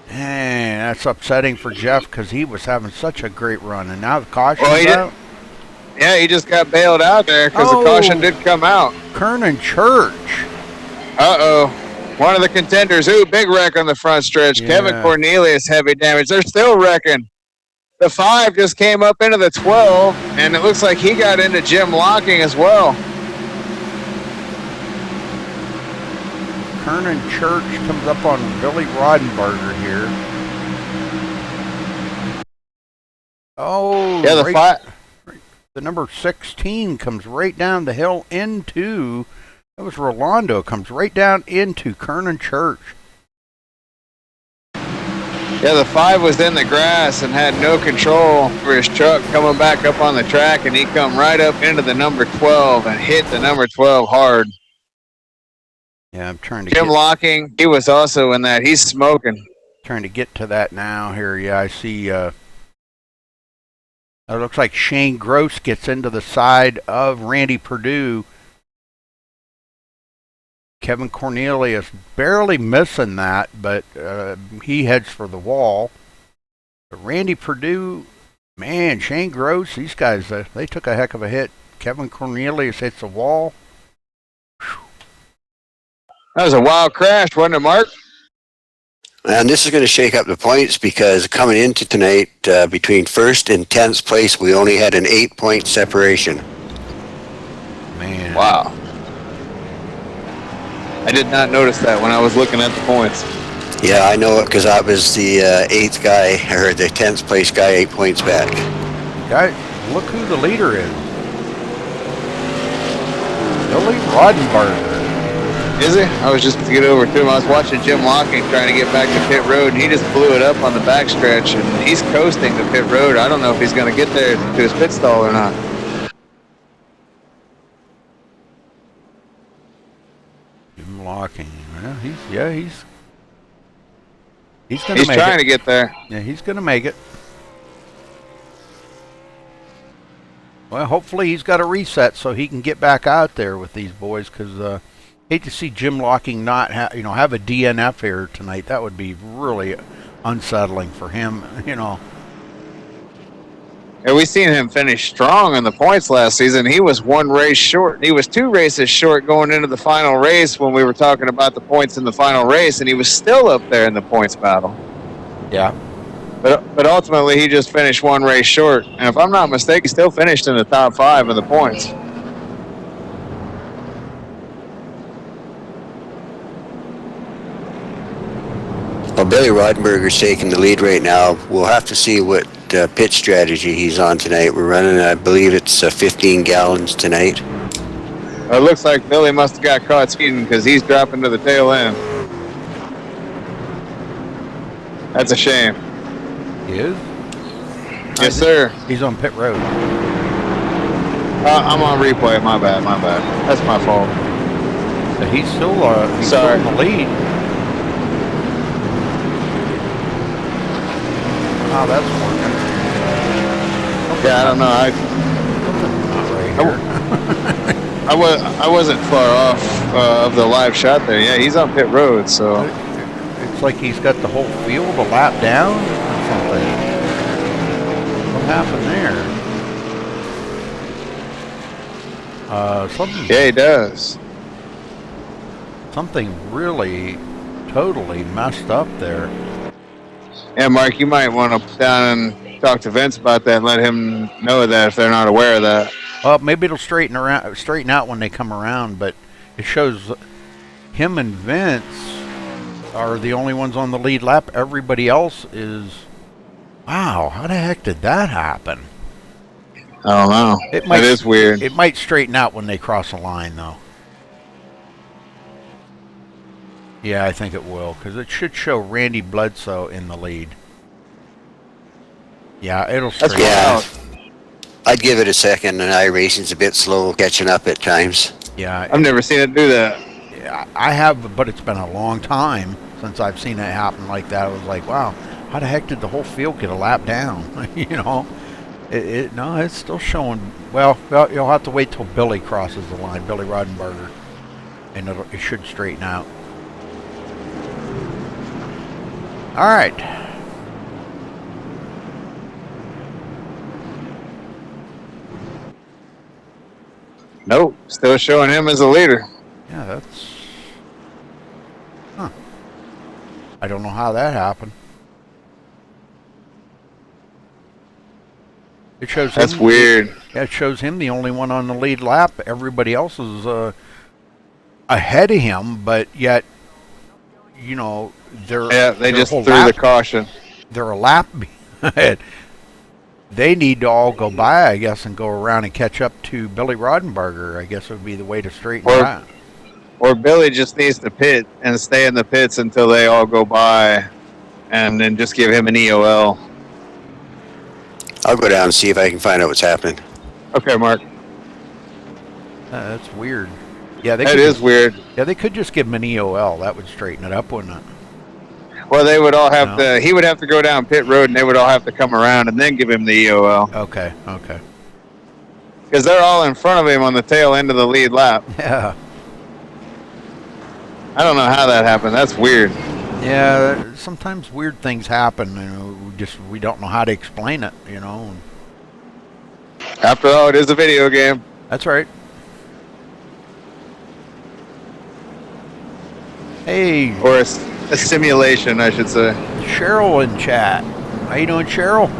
Dang, that's upsetting for Jeff because he was having such a great run. And now the caution's out. Yeah, he just got bailed out there because the caution did come out. Kernan Church. Uh-oh. One of the contenders. Ooh, big wreck on the front stretch. Yeah. Kevin Cornelius, heavy damage. They're still wrecking. The 5 just came up into the 12, and it looks like he got into Jim Locking as well. Kernan Church comes up on Billy Rodenbarger here. Oh, yeah, the number 16 comes right down the hill into, that was Rolando, comes right down into Kernan Church. Yeah, the 5 was in the grass and had no control for his truck coming back up on the track, and he come right up into the number 12 and hit the number 12 hard. Yeah, I'm trying to Jim Locking, he was also in that. He's smoking. Trying to get to that now here. Yeah, I see. It looks like Shane Gross gets into the side of Randy Perdue. Kevin Cornelius barely missing that, but he heads for the wall. But Randy Perdue, man, Shane Gross, these guys, they took a heck of a hit. Kevin Cornelius hits the wall. Whew. That was a wild crash, wasn't it, Mark? And this is going to shake up the points because coming into tonight, between 1st and 10th place, we only had an 8-point separation. Man. Wow. I did not notice that when I was looking at the points. Yeah, I know it because I was the 8th guy, or the 10th place guy, 8 points back. Guys, look who the leader is. Billy Rodenbarger. Is he? I was just to get over to him. I was watching Jim Locking trying to get back to pit road, and he just blew it up on the backstretch, and he's coasting to pit road. I don't know if he's going to get there to his pit stall or not. Jim Locking. Well, he's He's going to He's make trying it. to get there. Yeah, he's going to make it. Well, hopefully he's got a reset so he can get back out there with these boys. Because hate to see Jim Locking not have a DNF here tonight. That would be really unsettling for him. And we seen him finish strong in the points last season. He was 1 race short. He was 2 races short going into the final race when we were talking about the points in the final race, and he was still up there in the points battle. Yeah. But ultimately, he just finished 1 race short. And if I'm not mistaken, he still finished in the top 5 of the points. Well, Billy Roddenberger's taking the lead right now. We'll have to see what pit strategy he's on tonight. We're running, I believe it's 15 gallons tonight. It looks like Billy must have got caught speeding because he's dropping to the tail end. That's a shame. He is? Yes, sir. He's on pit road. I'm on replay. My bad. That's my fault. But he's still still in the lead. Oh, that's working. Yeah, I don't know. Not right here. I wasn't far off of the live shot there. Yeah, he's on pit road, so. It's like he's got the whole field a lap down or something. What happened there? Something. Yeah, he does. Something really, totally messed up there. Yeah, Mark, you might want to put down and talk to Vince about that and let him know that if they're not aware of that. Well, maybe it'll straighten out when they come around, but it shows him and Vince are the only ones on the lead lap. Everybody else is... Wow, how the heck did that happen? I don't know. It is weird. It might straighten out when they cross a line, though. Yeah, I think it will, because it should show Randy Bledsoe in the lead. Yeah, it'll straighten out. I'd give it a second, and iRacing's a bit slow catching up at times. Yeah. I've never seen it do that. Yeah, I have, but it's been a long time since I've seen it happen like that. I was like, wow, how the heck did the whole field get a lap down? No, it's still showing. Well, you'll have to wait till Billy crosses the line, Billy Roddenberger, and it should straighten out. All right. Nope, still showing him as a leader. Yeah, that's... Huh. I don't know how that happened. It shows That's him, weird. Yeah, it shows him the only one on the lead lap. Everybody else is ahead of him, but yet, they just threw the caution. They're a lap behind. They need to all go by, I guess, and go around and catch up to Billy Roddenberger. I guess would be the way to straighten it out. Or Billy just needs to pit and stay in the pits until they all go by, and then just give him an EOL. I'll go down and see if I can find out what's happening. Okay, Mark. That's weird. Yeah, that is weird. Yeah, they could just give him an EOL. That would straighten it up, wouldn't it? Well, they would all have to. He would have to go down pit road, and they would all have to come around and then give him the EOL. Okay. Because they're all in front of him on the tail end of the lead lap. Yeah. I don't know how that happened. That's weird. Yeah, sometimes weird things happen. We don't know how to explain it. After all, it is a video game. That's right. Hey. Or a simulation, I should say. Cheryl in chat. How you doing, Cheryl?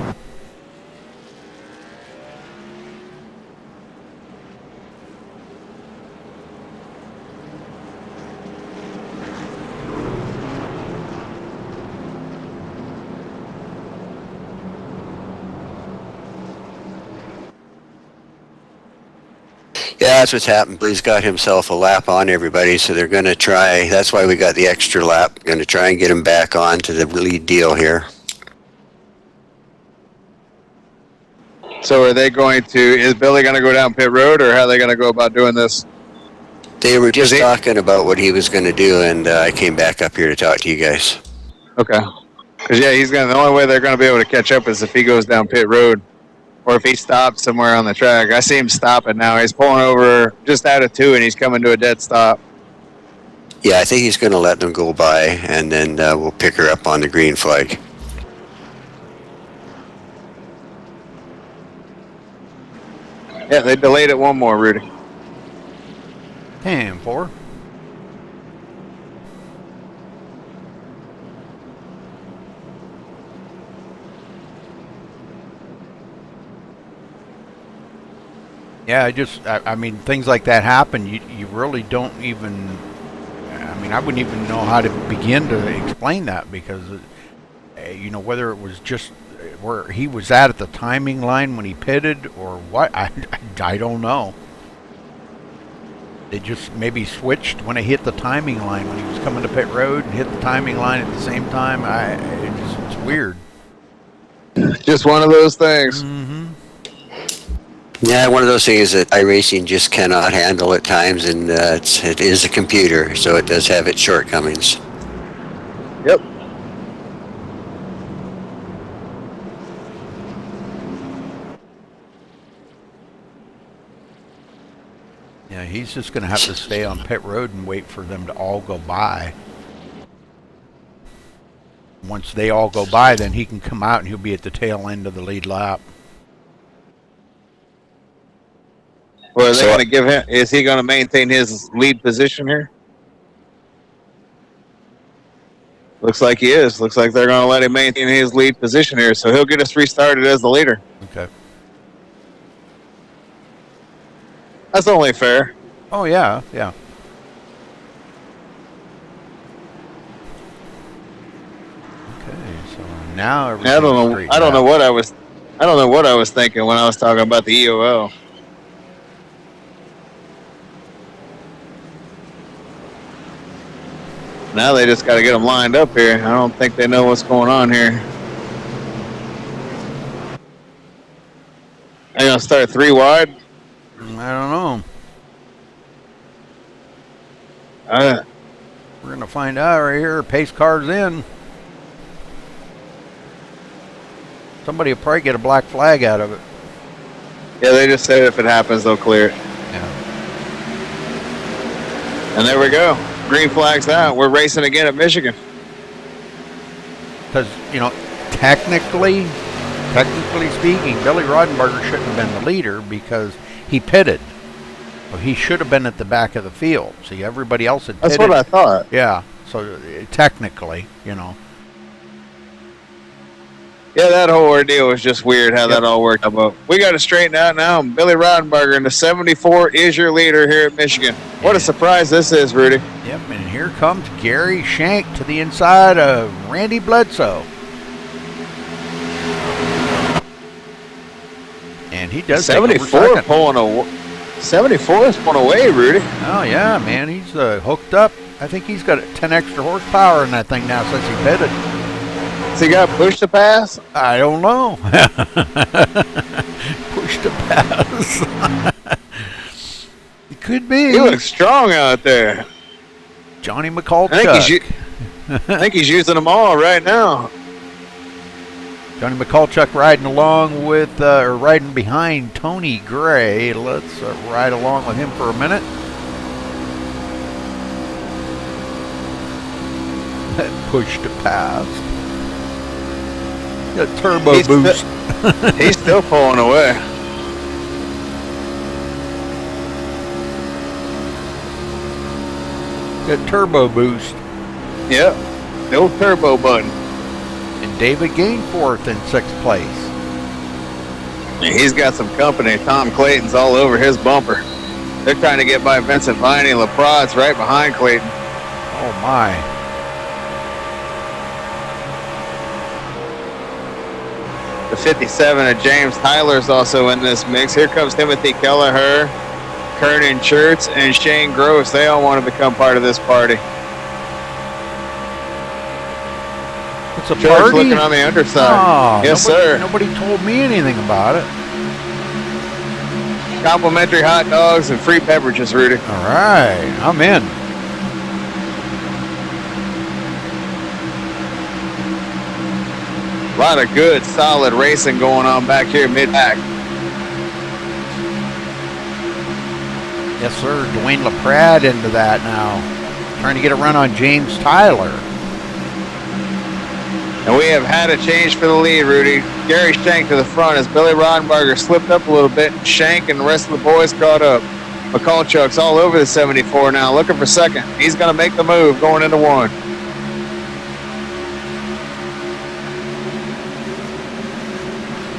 Yeah, that's what's happened. Billy's got himself a lap on everybody, so they're going to try. That's why we got the extra lap. Going to try and get him back on to the lead deal here. So are they going to, is Billy going to go down pit road, or how are they going to go about doing this? They were just talking about what he was going to do, and I came back up here to talk to you guys. Okay. Because yeah, the only way they're going to be able to catch up is if he goes down pit road, or if he stops somewhere on the track. I see him stopping now. He's pulling over just out of 2, and he's coming to a dead stop. Yeah, I think he's going to let them go by, and then we'll pick her up on the green flag. Yeah, they delayed it one more, Rudy. 10-4. Yeah, I mean, things like that happen. You really don't even, I mean, I wouldn't even know how to begin to explain that because, you know, whether it was just where he was at the timing line when he pitted or what, I don't know. They just maybe switched when it hit the timing line when he was coming to pit road and hit the timing line at the same time. It's weird. Just one of those things. Mm-hmm. Yeah, one of those things that iRacing just cannot handle at times, and it is a computer, so it does have its shortcomings. Yep. Yeah, he's just going to have to stay on pit road and wait for them to all go by. Once they all go by, then he can come out and he'll be at the tail end of the lead lap. Well, are they going to give him? Is he going to maintain his lead position here? Looks like he is. Looks like they're going to let him maintain his lead position here, so he'll get us restarted as the leader. Okay. That's only fair. Oh yeah, yeah. Okay, so now everything's I don't know. straightened I don't know out. what I was. I don't know what I was thinking when I was talking about the EOL. Now they just got to get them lined up here. I don't think they know what's going on here. They're going to start 3 wide. I don't know. We're gonna find out right here. Pace car's in. Somebody will probably get a black flag out of it. Yeah, they just said if it happens, they'll clear it. Yeah. And there we go. Green flag's out. We're racing again at Michigan. Because, you know, technically speaking, Billy Roddenberger shouldn't have been the leader because he pitted. Well, he should have been at the back of the field. See, everybody else had pitted. That's what I thought. Yeah, so technically, you know. Yeah, that whole ordeal was just weird how that all worked out. But we got to straighten out now. Billy Roddenberger in the 74 is your leader here at Michigan. What a surprise this is, Rudy. Yep, and here comes Gary Shank to the inside of Randy Bledsoe. And he does 74 pulling away. 74 is pulling away, Rudy. Oh, yeah, man. He's hooked up. I think he's got 10 extra horsepower in that thing now since he pitted. Has he got push to pass? I don't know. Push to pass. It could be. He looks strong out there. Johnny McCall. I think he's using them all right now. Johnny McCulchuck riding along with, or riding behind Tony Gray. Let's ride along with him for a minute. Push to pass. Got turbo boost. He's still pulling away. Got turbo boost. Yep. The old turbo button. And David Gainforth in 6th place. He's got some company. Tom Clayton's all over his bumper. They're trying to get by Vincent Viney. LaProd's right behind Clayton. Oh, my. The 57 of James Tyler's also in this mix. Here comes Timothy Kelleher, Kernan Church, and Shane Gross. They all want to become part of this party. It's a George party? looking on the underside. Oh, yes, sir. Nobody told me anything about it. Complimentary hot dogs and free beverages, Rudy. All right, I'm in. A lot of good, solid racing going on back here mid-pack. Yes, sir. Dwayne LaPrade into that now. Trying to get a run on James Tyler. And we have had a change for the lead, Rudy. Gary Shank to the front as Billy Rodenbarger slipped up a little bit. Shank and the rest of the boys caught up. McCulchuk's all over the 74 now, looking for second. He's going to make the move going into one.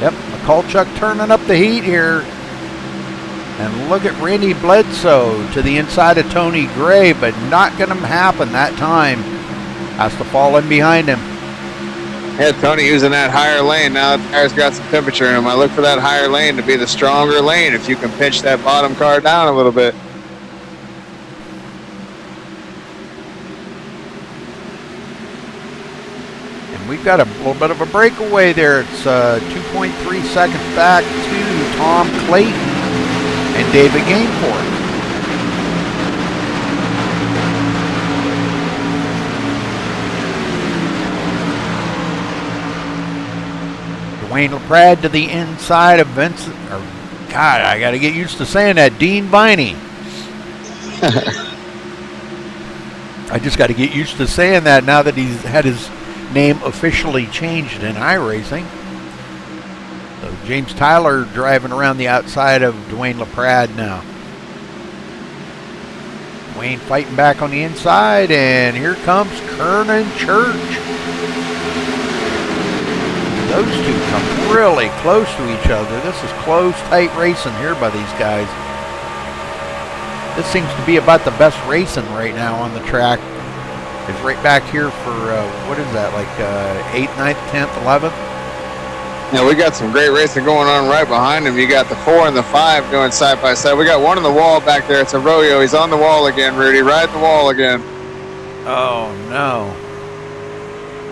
Yep, McCulchuk turning up the heat here. And look at Randy Bledsoe to the inside of Tony Gray, but not going to happen that time. Has to fall in behind him. Yeah, Tony using that higher lane. Now the tire's got some temperature in them. I look for that higher lane to be the stronger lane if you can pinch that bottom car down a little bit. And we've got a little bit of a breakaway there. It's 2.3 seconds back to Tom Clayton and David Gainford. Dwayne LaPrade to the inside of Vincent, or God, I got to get used to saying that, Dean Viney. I just got to get used to saying that now that he's had his name officially changed in iRacing. So James Tyler driving around the outside of Dwayne LaPrade now. Dwayne fighting back on the inside, and here comes Kernan Church. Those two come really close to each other. This is close, tight racing here by these guys. This seems to be about the best racing right now on the track. It's right back here for, what is that, like 8th, 9th, 10th, 11th? Yeah, we got some great racing going on right behind him. You got the 4 and the 5 going side by side. We got one on the wall back there. It's Arroyo. He's on the wall again, Rudy. Ride the wall again. Oh, no.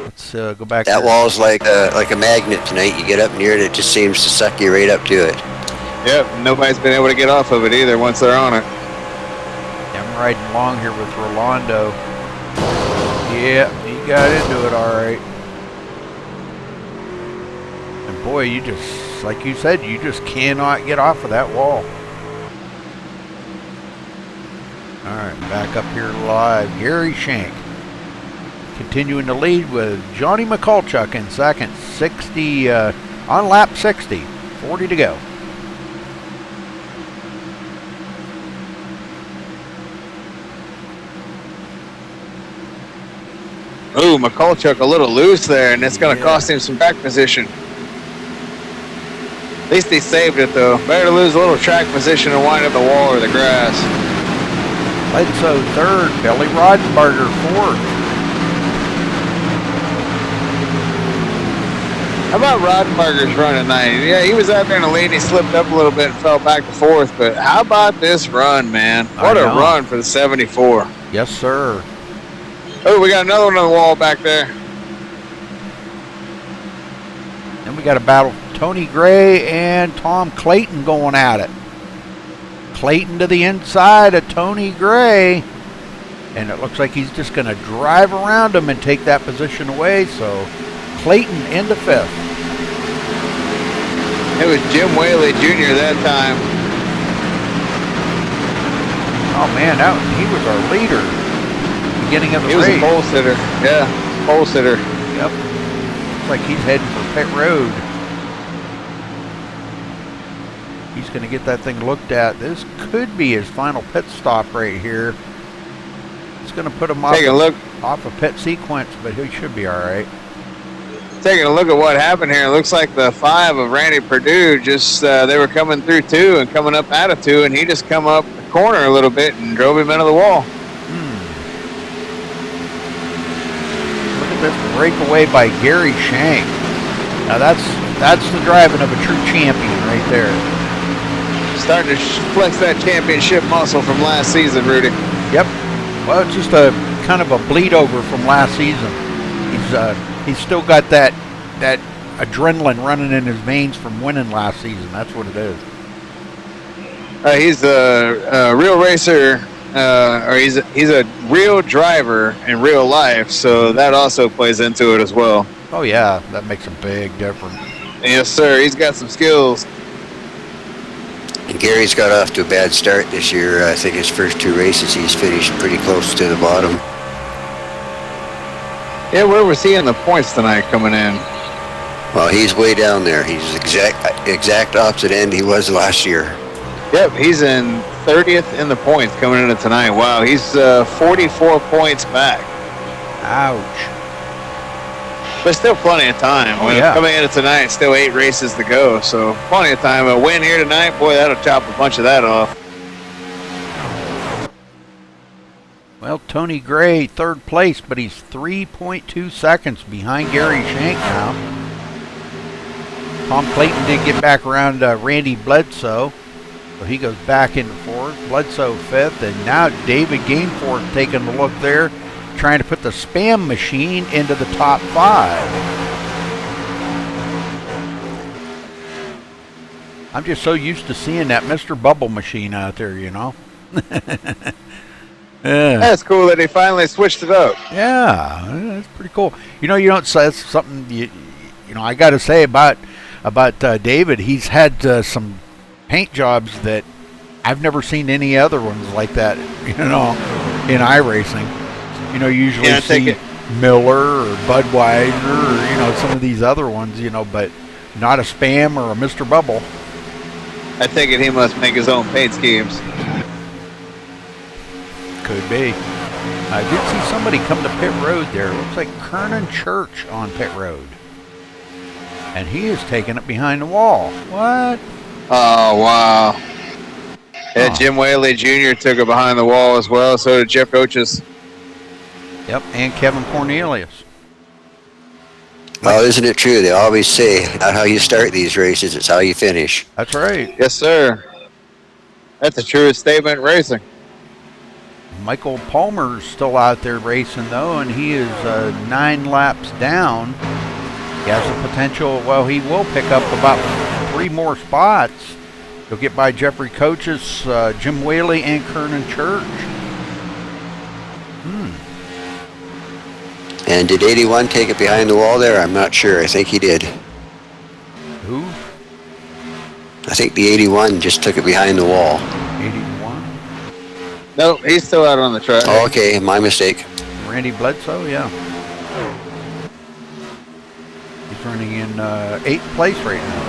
Let's go back. That wall's like a magnet tonight. You get up near it, it just seems to suck you right up to it. Yep, nobody's been able to get off of it either once they're on it. I'm riding along here with Rolando. Yeah, he got into it all right. And boy, you just, like you said, you just cannot get off of that wall. All right, back up here live. Gary Shank continuing to lead with Johnny McCulchuk in second. 60 on lap 60. 40 to go. Ooh, McCulchuk a little loose there, and it's going to cost him some track position. At least he saved it, though. Better to lose a little track position and wind up the wall or the grass. Bledsoe third. Billy Rodenbarger fourth. How about Rodenbarger's run tonight? Yeah, he was out there in the lead. He slipped up a little bit and fell back to fourth. But how about this run, man? What a run for the 74. Yes, sir. Oh, we got another one on the wall back there. Then we got a battle. Tony Gray and Tom Clayton going at it. Clayton to the inside of Tony Gray. And it looks like he's just going to drive around him and take that position away. So Clayton into fifth. It was Jim Whaley Jr. that time. Oh, man, he was our leader. Beginning of the race. He was a pole sitter. Yeah, pole sitter. Yep. Looks like he's heading for pit road. He's going to get that thing looked at. This could be his final pit stop right here. It's going to put him off a pit sequence, but he should be all right. Taking a look at what happened here, it looks like the 5 of Randy Perdue just, they were coming through 2 and coming up out of 2, and he just come up the corner a little bit and drove him into the wall. Look at this breakaway by Gary Shank. Now that's the driving of a true champion right there. Starting to flex that championship muscle from last season, Rudy. Yep. Well, it's just a kind of a bleed over from last season. He's still got that adrenaline running in his veins from winning last season. That's what it is. He's a real racer, or he's a real driver in real life, so that also plays into it as well. Oh yeah, that makes a big difference. Yes, sir. He's got some skills. And Gary's got off to a bad start this year. I think his first 2 races he's finished pretty close to the bottom. Yeah, where was he in the points tonight coming in? Well, he's way down there. He's exact opposite end he was last year. Yep, he's in 30th in the points coming into tonight. Wow, he's 44 points back. Ouch. But still plenty of time. Oh, yeah. Coming into tonight, still 8 races to go, so plenty of time. A win here tonight, boy, that'll chop a bunch of that off. Well, Tony Gray, 3rd place, but he's 3.2 seconds behind Gary Shank now. Tom Clayton did get back around Randy Bledsoe, so he goes back into 4th. Bledsoe 5th, and now David Gainforth taking a look there, trying to put the spam machine into the top 5. I'm just so used to seeing that Mr. Bubble machine out there, you know. Yeah. That's cool that he finally switched it up. Yeah, that's pretty cool. You know, you don't say that's something you know. I got to say about David. He's had some paint jobs that I've never seen any other ones like that. You know, in iRacing. You know, usually see Miller or Budweiser or, you know, some of these other ones, you know, but not a Spam or a Mr. Bubble. I take it he must make his own paint schemes. Could be. I did see somebody come to pit road there. It looks like Kernan Church on pit road. And he is taking it behind the wall. What? Oh, wow. Yeah, Jim Whaley Jr. took it behind the wall as well. So did Jeff Coaches. Yep, and Kevin Cornelius. Well, isn't it true? They always say, not how you start these races, it's how you finish. That's right. Yes, sir. That's the truest statement in racing. Michael Palmer's still out there racing, though, and he is 9 laps down. He has the potential, well, he will pick up about 3 more spots. He'll get by Jeffrey Coaches, Jim Whaley, and Kernan Church. And did 81 take it behind the wall there? I'm not sure. I think he did. Who? I think the 81 just took it behind the wall. 81? No, he's still out on the track. Oh, okay, my mistake. Randy Bledsoe, yeah. He's running in 8th place right now.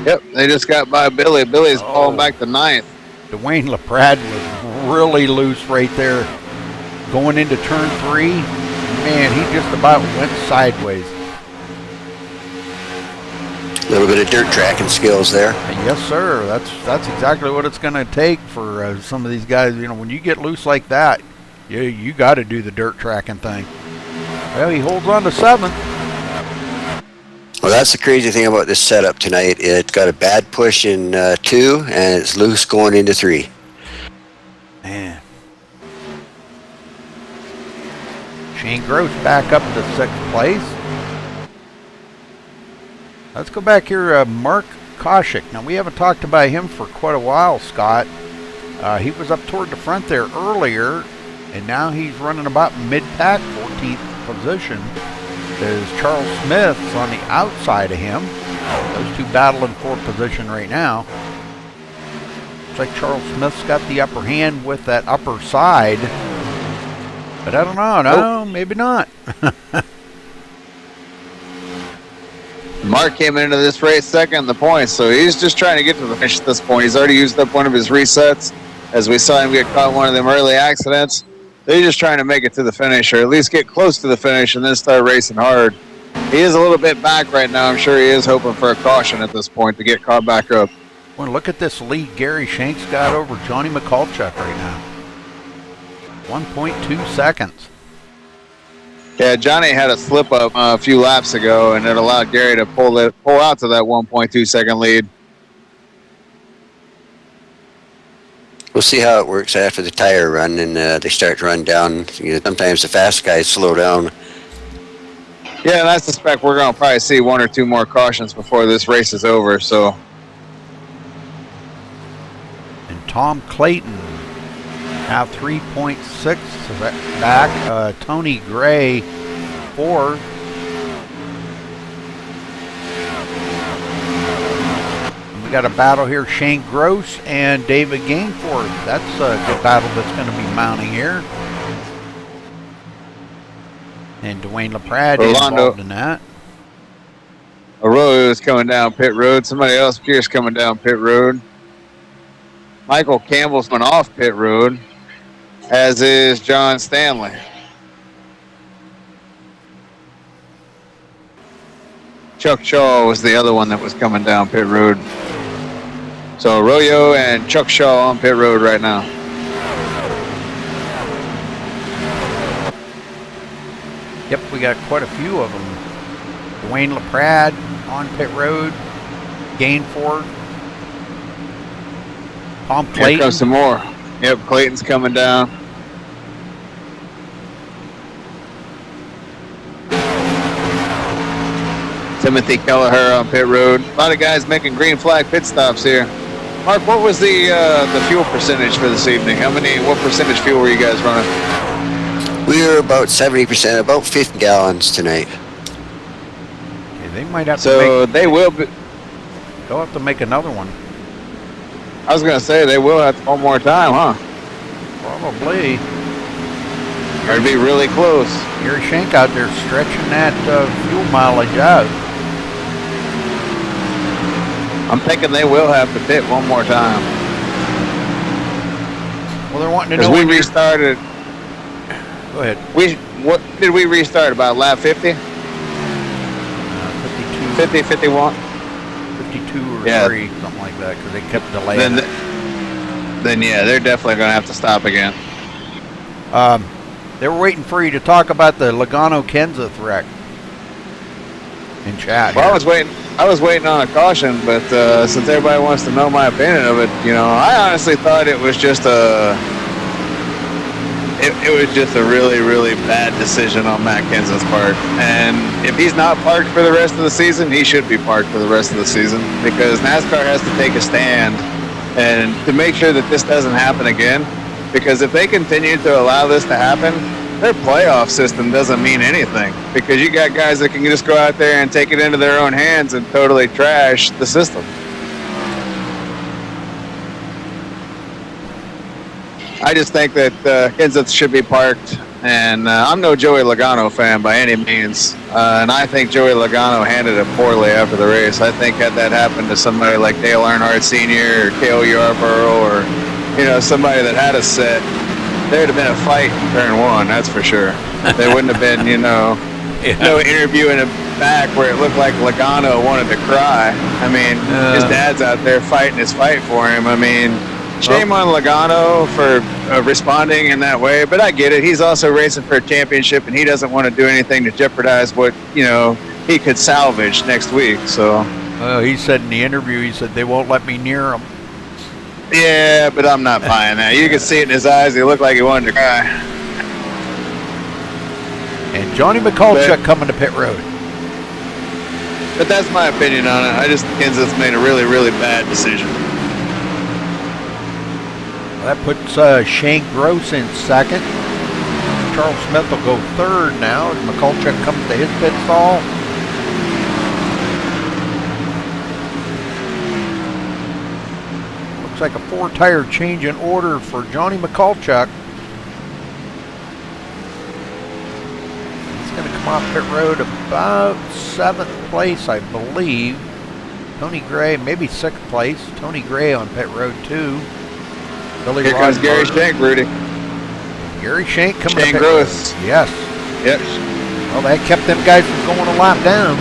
Yep, they just got by Billy. Billy's falling back to 9th. Dwayne LaPrade was really loose right there. Going into turn 3, man, he just about went sideways. A little bit of dirt tracking skills there. Yes, sir. That's exactly what it's going to take for some of these guys. You know, when you get loose like that, you got to do the dirt tracking thing. Well, he holds on to 7th. Well, that's the crazy thing about this setup tonight. It got a bad push in 2, and it's loose going into 3. Man. Shane Gross back up to 6th place. Let's go back here, Mark Koshik. Now, we haven't talked about him for quite a while, Scott. He was up toward the front there earlier, and now he's running about mid-pack, 14th position. There's Charles Smith on the outside of him. Those two battling for position right now. Looks like Charles Smith's got the upper hand with that upper side. But I don't know. No, maybe not. Mark came into this race second in the points, so he's just trying to get to the finish at this point. He's already used up one of his resets, as we saw him get caught in one of them early accidents. They're just trying to make it to the finish, or at least get close to the finish, and then start racing hard. He is a little bit back right now. I'm sure he is hoping for a caution at this point to get caught back up. Well, look at this lead Gary Shanks got over Johnny McCulchuk right now. 1.2 seconds. Yeah, Johnny had a slip up a few laps ago, and it allowed Gary to pull out to that 1.2 second lead. We'll see how it works after the tire run, and they start to run down. You know, sometimes the fast guys slow down. Yeah, and I suspect we're going to probably see 1 or 2 more cautions before this race is over. So, And Tom Clayton now 3.6 back. Tony Gray fourth. We got a battle here, Shane Gross and David Gainforth. That's a good battle that's going to be mounting here. And Dwayne LaPrade involved in that. Arroyo is coming down pit road. Somebody else, Pierce, coming down pit road. Michael Campbell's been off pit road, as is John Stanley. Chuck Shaw was the other one that was coming down pit road. So Arroyo and Chuck Shaw on pit road right now. Yep, we got quite a few of them. Dwayne LaPrade on pit road. Gainforth. Tom Clayton. Here comes some more. Yep, Clayton's coming down. Timothy Kelleher on pit road. A lot of guys making green flag pit stops here. Mark, what was the fuel percentage for this evening? What percentage fuel were you guys running? We were about 70%, about 50 gallons tonight. Okay, they might have to So they will be. they'll have to make another one. I was going to say they will have one more time, huh? Probably. Or it'd be really close. Gary Shank out there stretching that fuel mileage out. I'm thinking they will have to pit one more time. Well, they're wanting to Because know. we restarted. Go ahead. What did we restart? About lap 50? 52. 50, 51? 52 or Yeah. 3, something like that, because they kept delaying. Then yeah, they're definitely going to have to stop again. They were waiting for you to talk about the Logano-Kenseth wreck in chat. Well, I was waiting on a caution, but since everybody wants to know my opinion of it, I honestly thought it was just a really, really bad decision on Matt Kenseth's part. And if he's not parked for the rest of the season, he should be parked for the rest of the season, because NASCAR has to take a stand and to make sure that this doesn't happen again. Because if they continue to allow this to happen, their playoff system doesn't mean anything, because you got guys that can just go out there and take it into their own hands and totally trash the system. I just think that Kenseth should be parked, and I'm no Joey Logano fan by any means, and I think Joey Logano handled it poorly after the race. I think had that happened to somebody like Dale Earnhardt Sr. or Cale Yarborough or somebody that had a set, there'd have been a fight in turn one, that's for sure. There wouldn't have been, no interview in the back where it looked like Logano wanted to cry. I mean, his dad's out there fighting his fight for him. I mean, shame on Logano for responding in that way, but I get it. He's also racing for a championship, and he doesn't want to do anything to jeopardize what, he could salvage next week, so. He said in the interview, he said, they won't let me near him. Yeah, but I'm not buying that. You could see it in his eyes. He looked like he wanted to cry. And Johnny McCulloch coming to pit road. But that's my opinion on it. I just think Kenseth's made a really, really bad decision. That puts Shane Gross in second. Charles Smith will go third now as McCulloch comes to his pit stall. Looks like a 4-tire change in order for Johnny McCulloch. He's going to come off pit road about 7th place, I believe. Tony Gray, maybe 6th place. Tony Gray on pit road too. Billy Here comes Gary Shank, Rudy. Gary Shank coming Shane to pit Gross. road. Yes. Yep. Well, that kept them guys from going a lap down.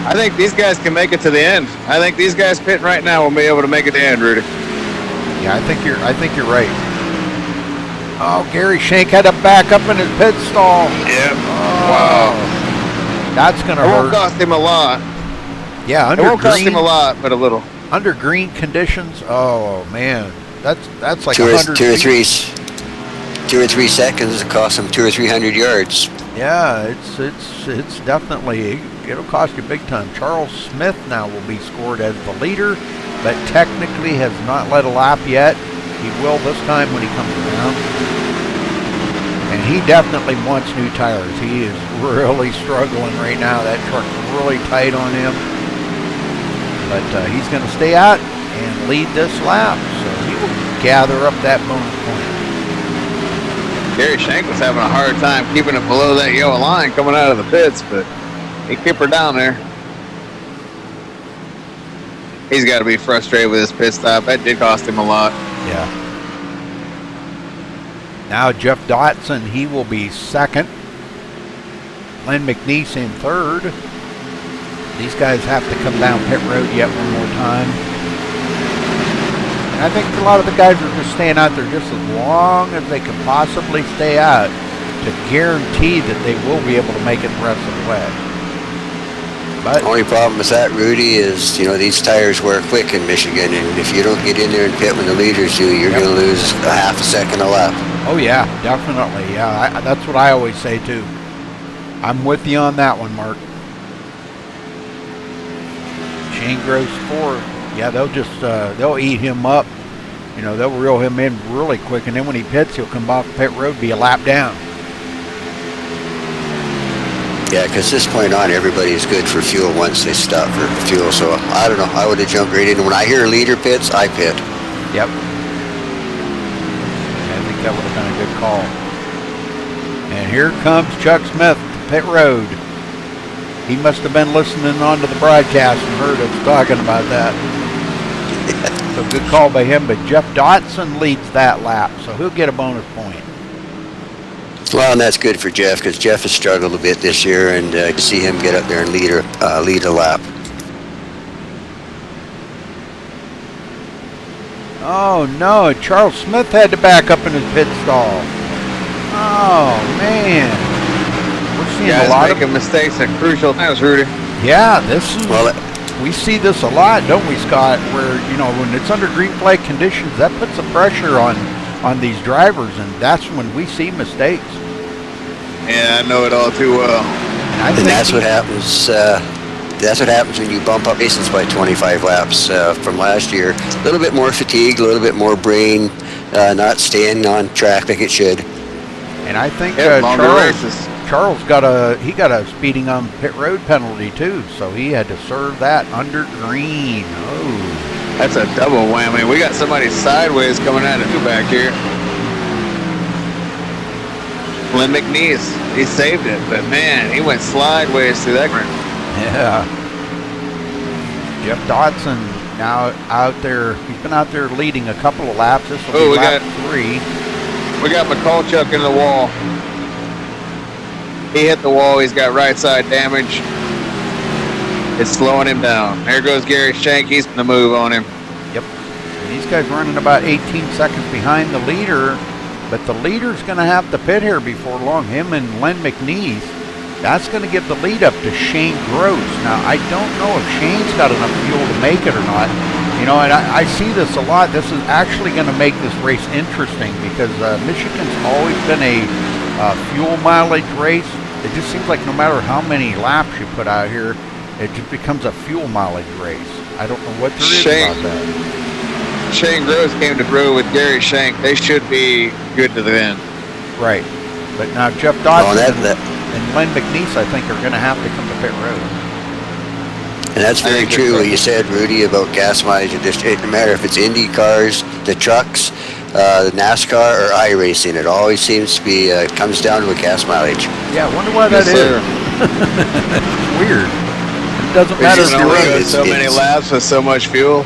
I think these guys can make it to the end. I think these guys pitting right now will be able to make it to the end, Rudy. Yeah, I think you're right. Oh, Gary Shank had to back up in his pit stall. Yep. Oh, Wow. That's gonna It hurt. won't cost him a lot. Yeah, It won't cost him a lot, but a little. under green conditions. Oh man, that's like 2 or 3 seconds. It costs them 200 or 300 yards. Yeah, it's definitely, it'll cost you big time. Charles Smith now will be scored as the leader, but technically has not led a lap yet. He will this time when he comes around. And he definitely wants new tires. He is really struggling right now. That truck's really tight on him. But he's going to stay out and lead this lap. So he will gather up that bonus point. Gary Shank was having a hard time keeping it below that yellow line coming out of the pits, but he kept her down there. He's got to be frustrated with his pit stop. That did cost him a lot. Yeah. Now Jeff Dotson, he will be second. Len McNeese in third. These guys have to come down pit road yet one more time. And I think a lot of the guys are just staying out there just as long as they can possibly stay out to guarantee that they will be able to make it the rest of the way. But The only problem with that, Rudy, is, these tires wear quick in Michigan, and if you don't get in there and pit when the leaders do, you're going to lose a half a second a lap. oh yeah, definitely. Yeah, that's what I always say too. I'm with you on that one, Mark. Shane Gross fourth. Yeah, they'll eat him up. They'll reel him in really quick, and then when he pits, he'll come off pit road, be a lap down. Yeah, because this point on, everybody's good for fuel once they stop for fuel. So, I don't know. I would have jumped right in. When I hear leader pits, I pit. Yep. I think that would have been a good call. And here comes Chuck Smith to pit road. He must have been listening on to the broadcast and heard us talking about that. So good call by him, but Jeff Dotson leads that lap, so he'll get a bonus point. Well, and that's good for Jeff, because Jeff has struggled a bit this year, and to see him get up there and lead a lap. Oh no, Charles Smith had to back up in his pit stall. Oh man. We're seeing Guys a lot making mistakes at crucial times, Rudy. Yeah, this is Well, we see this a lot, don't we, Scott? Where, when it's under green flag conditions, that puts the pressure on these drivers, and that's when we see mistakes. Yeah, I know it all too well. And and that's what happens. That's what happens when you bump up races by 25 laps from last year. A little bit more fatigue, a little bit more brain, not staying on track like it should. And I think Longer races. Charles got a speeding on pit road penalty too, so he had to serve that under green. Oh, That's a double whammy. We got somebody sideways coming out of you back here. Len McNeese, he saved it, but man, he went sideways through that. yeah. Jeff Dotson now out there. He's been out there leading a couple of laps. This will be lap 3. We got McCulchuck in the wall. He hit the wall. He's got right side damage. It's slowing him down. There goes Gary Shank. He's going to move on him. Yep. And these guys running about 18 seconds behind the leader, but the leader's going to have to pit here before long. Him and Len McNeese. That's going to give the lead up to Shane Gross. Now, I don't know if Shane's got enough fuel to make it or not. And I see this a lot. This is actually going to make this race interesting because Michigan's always been a fuel mileage race. It just seems like no matter how many laps you put out here, it just becomes a fuel mileage race. I don't know what there is about that. Shane Gross came to brew with Gary Shank. They should be good to the end. Right. But now Jeff Dodson and Len McNeese, I think, are going to have to come to pit road. And that's very true what you said, Rudy, about gas mileage. It doesn't matter if it's Indy cars, the trucks, the NASCAR, or iRacing. It always seems to be, comes down to a gas mileage. Yeah, I wonder why that is. It's weird. It doesn't matter if you run so many laps with so much fuel.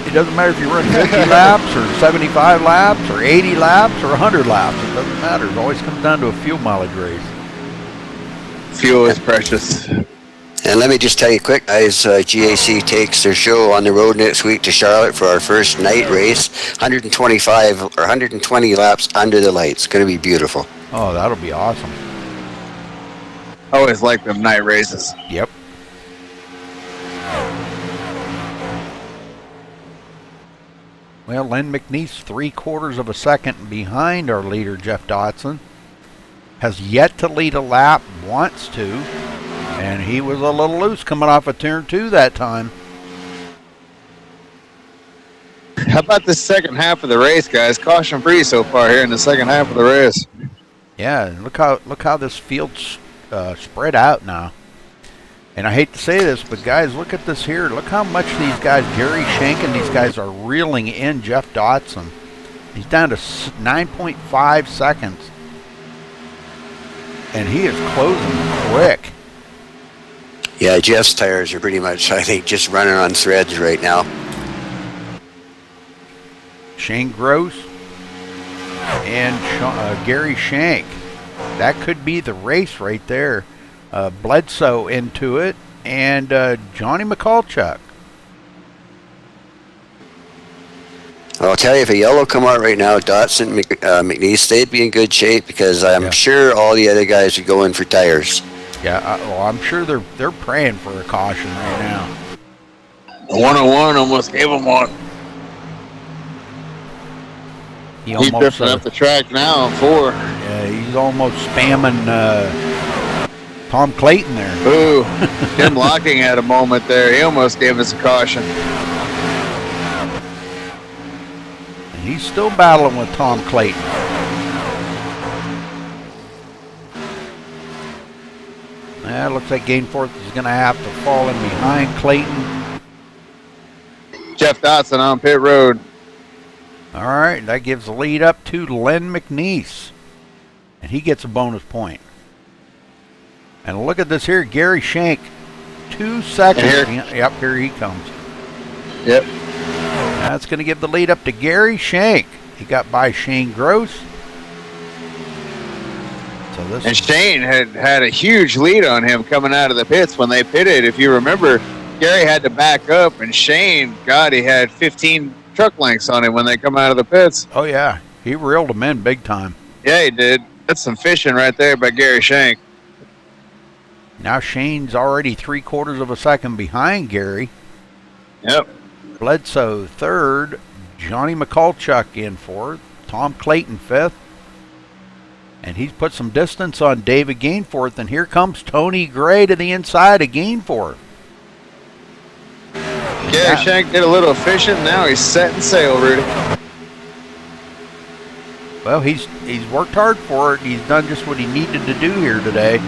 It doesn't matter if you run 50 laps or 75 laps or 80 laps or 100 laps. It doesn't matter. It always comes down to a fuel mileage race. Fuel is precious. And let me just tell you quick, guys, GAC takes their show on the road next week to Charlotte for our first night race. 125 or 120 laps under the lights. It's going to be beautiful. Oh, that'll be awesome. I always like them night races. Yep. Well, Len McNeese 3/4 of a second behind our leader, Jeff Dotson. Has yet to lead a lap, wants to. And he was a little loose coming off of turn 2 that time. How about the second half of the race, guys? Caution free so far here in the second half of the race. Yeah, look how this field's spread out now. And I hate to say this, but guys, look at this here. Look how much these guys, Gary Shank and these guys, are reeling in Jeff Dotson. He's down to 9.5 seconds. And he is closing quick. Yeah, Jeff's tires are pretty much, I think, just running on threads right now. Shane Gross and Gary Shank. That could be the race right there. Bledsoe into it, and Johnny McCulchuk. I'll tell you, if a yellow come out right now, Dotson, McNeese, they'd be in good shape because I'm sure all the other guys are going for tires. Yeah, well, I'm sure they're praying for a caution right now. 101 almost gave him one. He's drifting up the track now on 4. Yeah, he's almost spamming Tom Clayton there. Ooh, Tim Locking had a moment there. He almost gave us a caution. And he's still battling with Tom Clayton. Looks like Gainforth is going to have to fall in behind Clayton. Jeff Dotson on pit road. All right, that gives the lead up to Len McNeese. And he gets a bonus point. And look at this here, Gary Shank, 2 seconds. Yep, here he comes. Yep. That's going to give the lead up to Gary Shank. He got by Shane Gross. So this and Shane had a huge lead on him coming out of the pits when they pitted. If you remember, Gary had to back up, and Shane, God, he had 15 truck lengths on him when they come out of the pits. Oh, yeah. He reeled him in big time. Yeah, he did. That's some fishing right there by Gary Shank. Now Shane's already 3/4 of a second behind Gary. Yep. Bledsoe 3rd. Johnny McCulchuk in 4th. Tom Clayton 5th. And he's put some distance on David Gainforth. And here comes Tony Gray to the inside of Gainforth. Gary Shank did a little fishing. Now he's setting sail, Rudy. Well, he's worked hard for it. He's done just what he needed to do here today.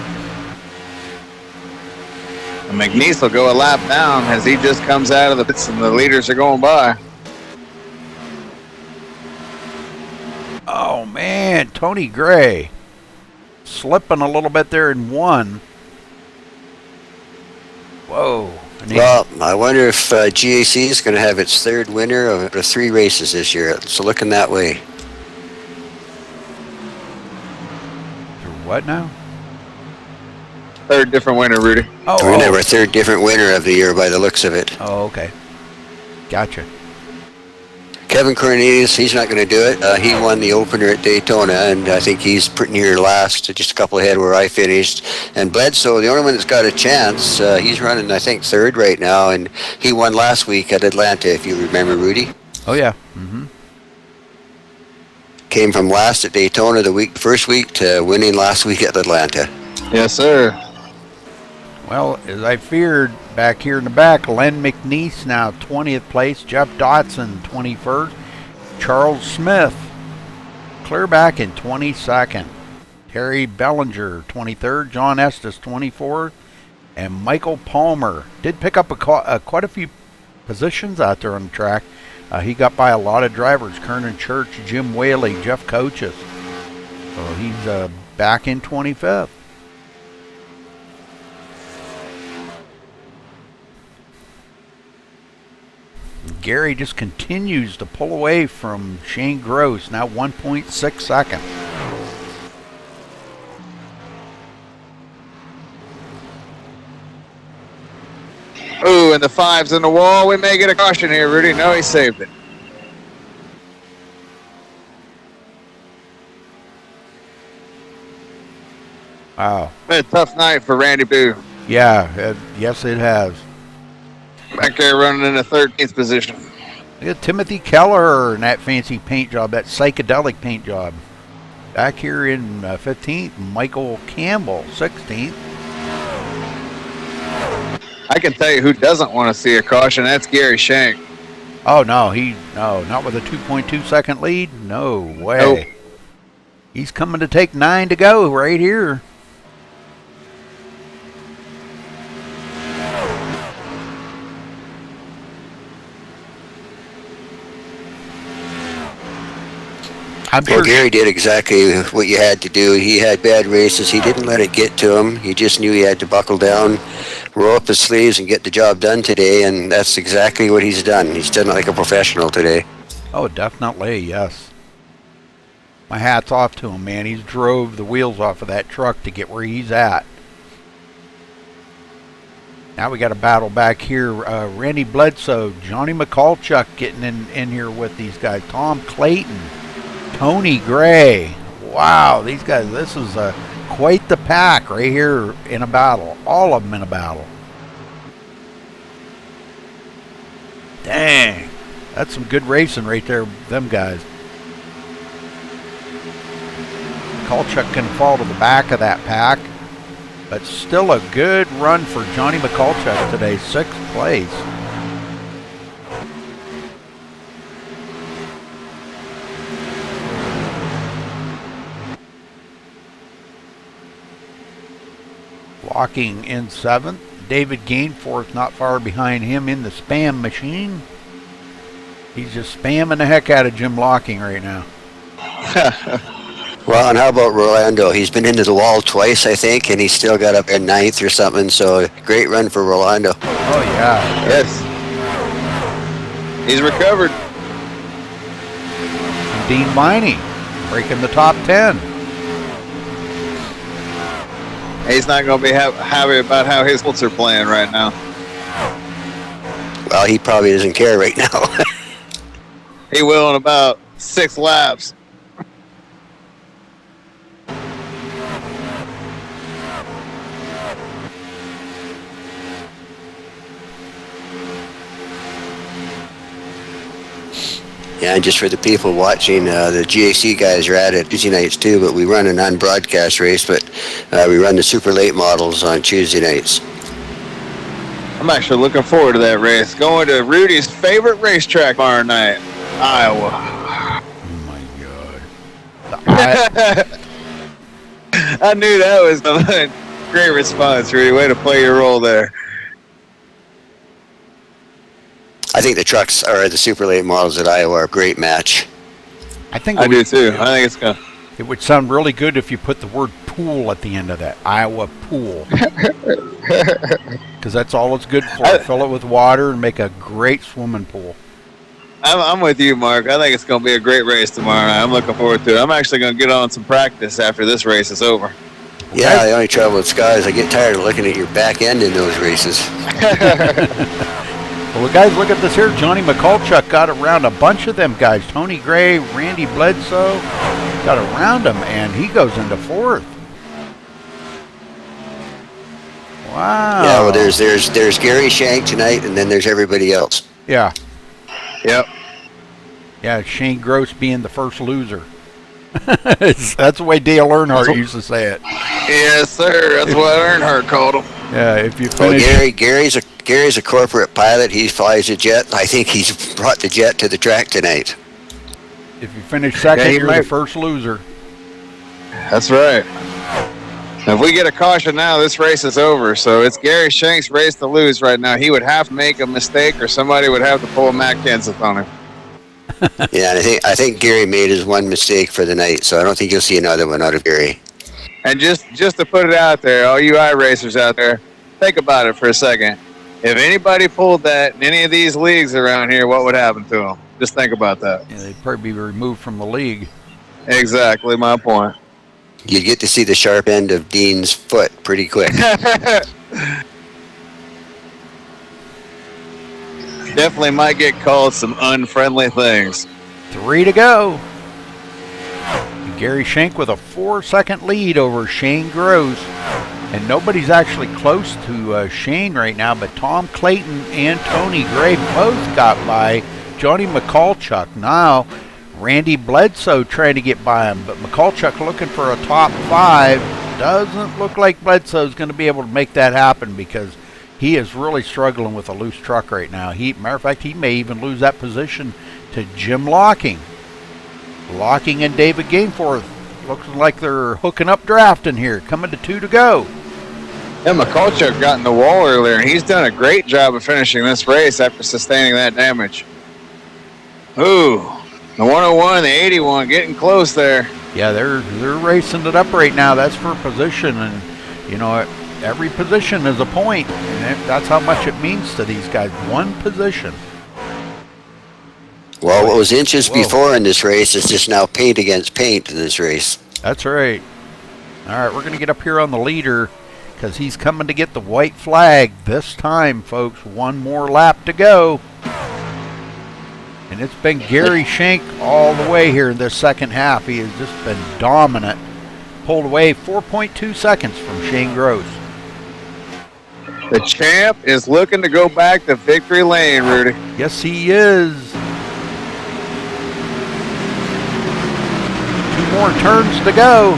And McNeese will go a lap down as he just comes out of the pits and the leaders are going by. Oh, man, Tony Gray slipping a little bit there in 1. Whoa. Well, I wonder if GAC is going to have its 3rd winner of the 3 races this year. It's looking that way. What now? 3rd different winner, Rudy. We're going to have our 3rd different winner of the year by the looks of it. Oh, okay. Gotcha. Kevin Cornelius, he's not going to do it. He won the opener at Daytona, and I think he's pretty near last, just a couple ahead where I finished. And Bledsoe, the only one that's got a chance, he's running, I think, 3rd right now, and he won last week at Atlanta, if you remember, Rudy. Oh, yeah. Mm-hmm. Came from last at Daytona first week to winning last week at Atlanta. Yes, sir. Well, as I feared, back here in the back, Len McNeese now 20th place, Jeff Dotson 21st, Charles Smith clear back in 22nd, Terry Bellinger 23rd, John Estes 24th, and Michael Palmer did pick up quite a few positions out there on the track. He got by a lot of drivers, Kernan Church, Jim Whaley, Jeff Coaches. So he's back in 25th. Gary just continues to pull away from Shane Gross, now 1.6 seconds. Ooh, and the 5's in the wall. We may get a caution here, Rudy. No, he saved it. Wow. Been a tough night for Randy Boo. Yeah, yes it has. Back there running in the 13th position. Look at Timothy Keller in that fancy paint job, that psychedelic paint job. Back here in 15th, Michael Campbell, 16th. I can tell you who doesn't want to see a caution. That's Gary Shank. Oh, no, not with a 2.2 second lead. No way. Nope. He's coming to take 9 to go right here. I'm Well, sure Gary did exactly what you had to do. He had bad races. He didn't let it get to him. He just knew he had to buckle down, roll up his sleeves, and get the job done today, and that's exactly what he's done. He's done it like a professional today. Oh, definitely, yes. My hat's off to him, man. He's drove the wheels off of that truck to get where he's at. Now we got a battle back here. Randy Bledsoe, Johnny McCulchuk getting in here with these guys. Tom Clayton, Tony Gray. Wow, these guys, this is quite the pack right here in a battle. All of them in a battle. Dang. That's some good racing right there, them guys. McCulchuk can fall to the back of that pack, but still a good run for Johnny McCulchuk today, 6th place. Walking in 7th, David Gainforth not far behind him in the spam machine. He's just spamming the heck out of Jim Locking right now. Well, and how about Rolando? He's been into the wall twice, I think, and he's still got up in 9th or something, so great run for Rolando. Oh, yeah. Yes. He's recovered. And Dean Miney breaking the top 10. He's not going to be happy about how his Colts are playing right now. Well, he probably doesn't care right now. He will in about 6 laps. Yeah, and just for the people watching, the GAC guys are at it Tuesday nights too, but we run an unbroadcast race, but we run the super late models on Tuesday nights. I'm actually looking forward to that race. Going to Rudy's favorite racetrack tomorrow night, Iowa. Oh, my God. I knew that was a great response, Rudy. Way to play your role there. I think the trucks or the super late models at Iowa are a great match. I think I do too. I think it's going to. It would sound really good if you put the word pool at the end of that. Iowa pool. Because that's all it's good for. Fill it with water and make a great swimming pool. I'm with you, Mark. I think it's going to be a great race tomorrow night. I'm looking forward to it. I'm actually going to get on some practice after this race is over. Yeah, the only trouble with Scott is I get tired of looking at your back end in those races. Well, guys, look at this here. Johnny McCulchuk got around a bunch of them guys. Tony Gray, Randy Bledsoe got around him, and he goes into 4th. Wow. Yeah, well, there's Gary Shank tonight, and then there's everybody else. Yeah. Yep. Yeah, Shane Gross being the first loser. That's the way Dale Earnhardt used to say it. Yes, sir. That's what Earnhardt called him. Yeah, if you Well, finish... Gary's a corporate pilot. He flies a jet. I think he's brought the jet to the track tonight. If you finish second, Yeah, you're the first loser. That's right. If we get a caution now, this race is over. So it's Gary Shank's race to lose right now. He would have to make a mistake, or somebody would have to pull a Matt Kenseth on him. Yeah, and I think Gary made his one mistake for the night, so I don't think you'll see another one out of Gary. And just to put it out there, all you iRacers out there, think about it for a second. If anybody pulled that in any of these leagues around here, what would happen to them? Just think about that. Yeah, they'd probably be removed from the league. Exactly my point. You'd get to see the sharp end of Dean's foot pretty quick. Definitely might get called some unfriendly things. 3 to go. Gary Shank with a 4-second lead over Shane Gross. And nobody's actually close to Shane right now, but Tom Clayton and Tony Gray both got by Johnny McCulchuk. Now, Randy Bledsoe trying to get by him, but McCulchuk looking for a top 5. Doesn't look like Bledsoe's going to be able to make that happen because he is really struggling with a loose truck right now. Matter of fact, he may even lose that position to Jim Locking. Locking and David Gainforth looks like they're hooking up drafting here. Coming to 2 to go. Yeah, McCulchuk got in the wall earlier, and he's done a great job of finishing this race after sustaining that damage. Ooh, the 101, the 81, getting close there. Yeah, they're racing it up right now. That's for position, and you know, every position is a point, and that's how much it means to these guys. One position. Well, what was inches before in this race is just now paint against paint in this race. That's right. All right, we're going to get up here on the leader because he's coming to get the white flag this time, folks. One more lap to go. And it's been Gary Shank all the way here in this second half. He has just been dominant. Pulled away 4.2 seconds from Shane Gross. The champ is looking to go back to victory lane, Rudy. Yes, he is. 2 more turns to go.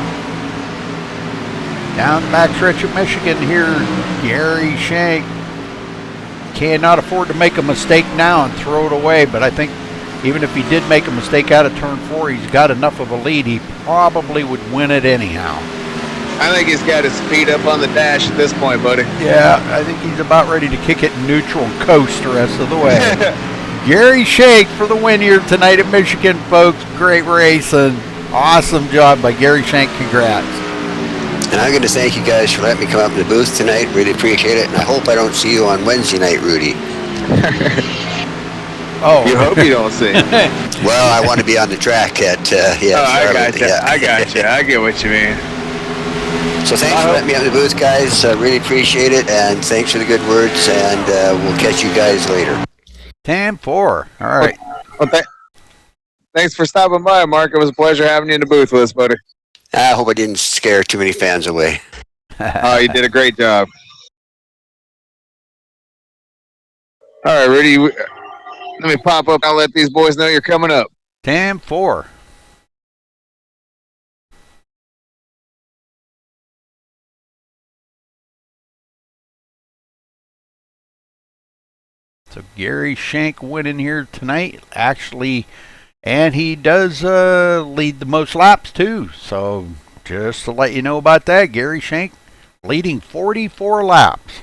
Down the backstretch of Michigan here, Gary Shank cannot afford to make a mistake now and throw it away, but I think even if he did make a mistake out of turn 4, he's got enough of a lead, he probably would win it anyhow. I think he's got his speed up on the dash at this point, buddy. Yeah, I think he's about ready to kick it in neutral and coast the rest of the way. Gary Shank for the win here tonight at Michigan, folks. Great racing. Awesome job by Gary Shank. Congrats. And I'm going to thank you guys for letting me come up to the booth tonight. Really appreciate it. And I hope I don't see you on Wednesday night, Rudy. Oh, you hope you don't see. Well, I want to be on the track at, I got you. Yeah. I got you. I get what you mean. So thanks for letting me on the booth, guys. I really appreciate it. And thanks for the good words. And we'll catch you guys later. 10-4. All right. Well, thanks for stopping by, Mark. It was a pleasure having you in the booth with us, buddy. I hope I didn't scare too many fans away. Oh, you did a great job. All right, Rudy, let me pop up. I'll let these boys know you're coming up. 10-4. So Gary Shank winning here tonight, actually, and he does lead the most laps too. So just to let you know about that, Gary Shank leading 44 laps.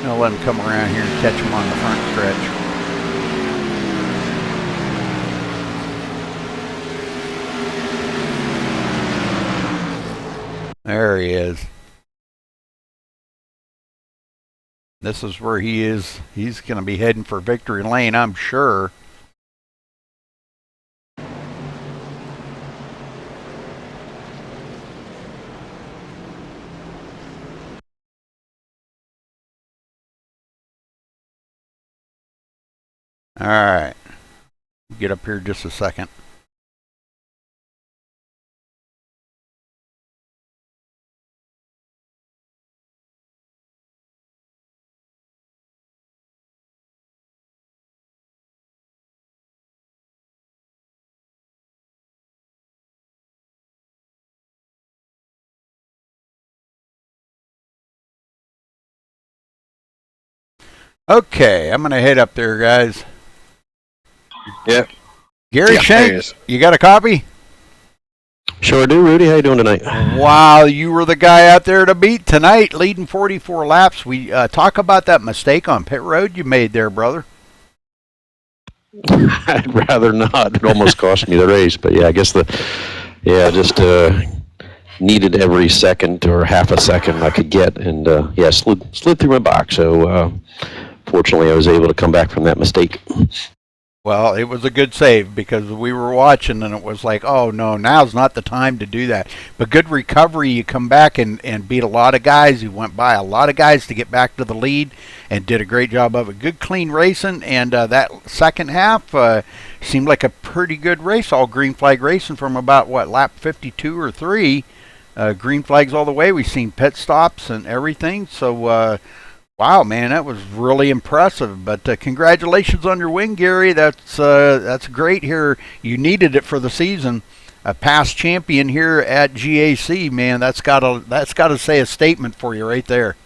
I'll let him come around here and catch him on the front stretch. There he is. This is where he is. He's going to be heading for victory lane, I'm sure. All right. Get up here just a second. Okay, I'm going to head up there, guys. Yep. Gary Shank, you got a copy? Sure do, Rudy. How you doing tonight? Wow, you were the guy out there to beat tonight, leading 44 laps. We talk about that mistake on pit road you made there, brother. I'd rather not. It almost cost me the race, but yeah, I guess just needed every second or half a second I could get, and slid through my box. So fortunately, I was able to come back from that mistake. Well, it was a good save because we were watching and it was like, oh no, now's not the time to do that. But good recovery. You come back and beat a lot of guys. You went by a lot of guys to get back to the lead and did a great job of it. Good, clean racing. And that second half seemed like a pretty good race. All green flag racing from about, lap 52 or 3. Green flags all the way. We've seen pit stops and everything. So, wow, man, that was really impressive. But congratulations on your win, Gary. That's great here. You needed it for the season. A past champion here at GAC, man. That's got to say a statement for you right there.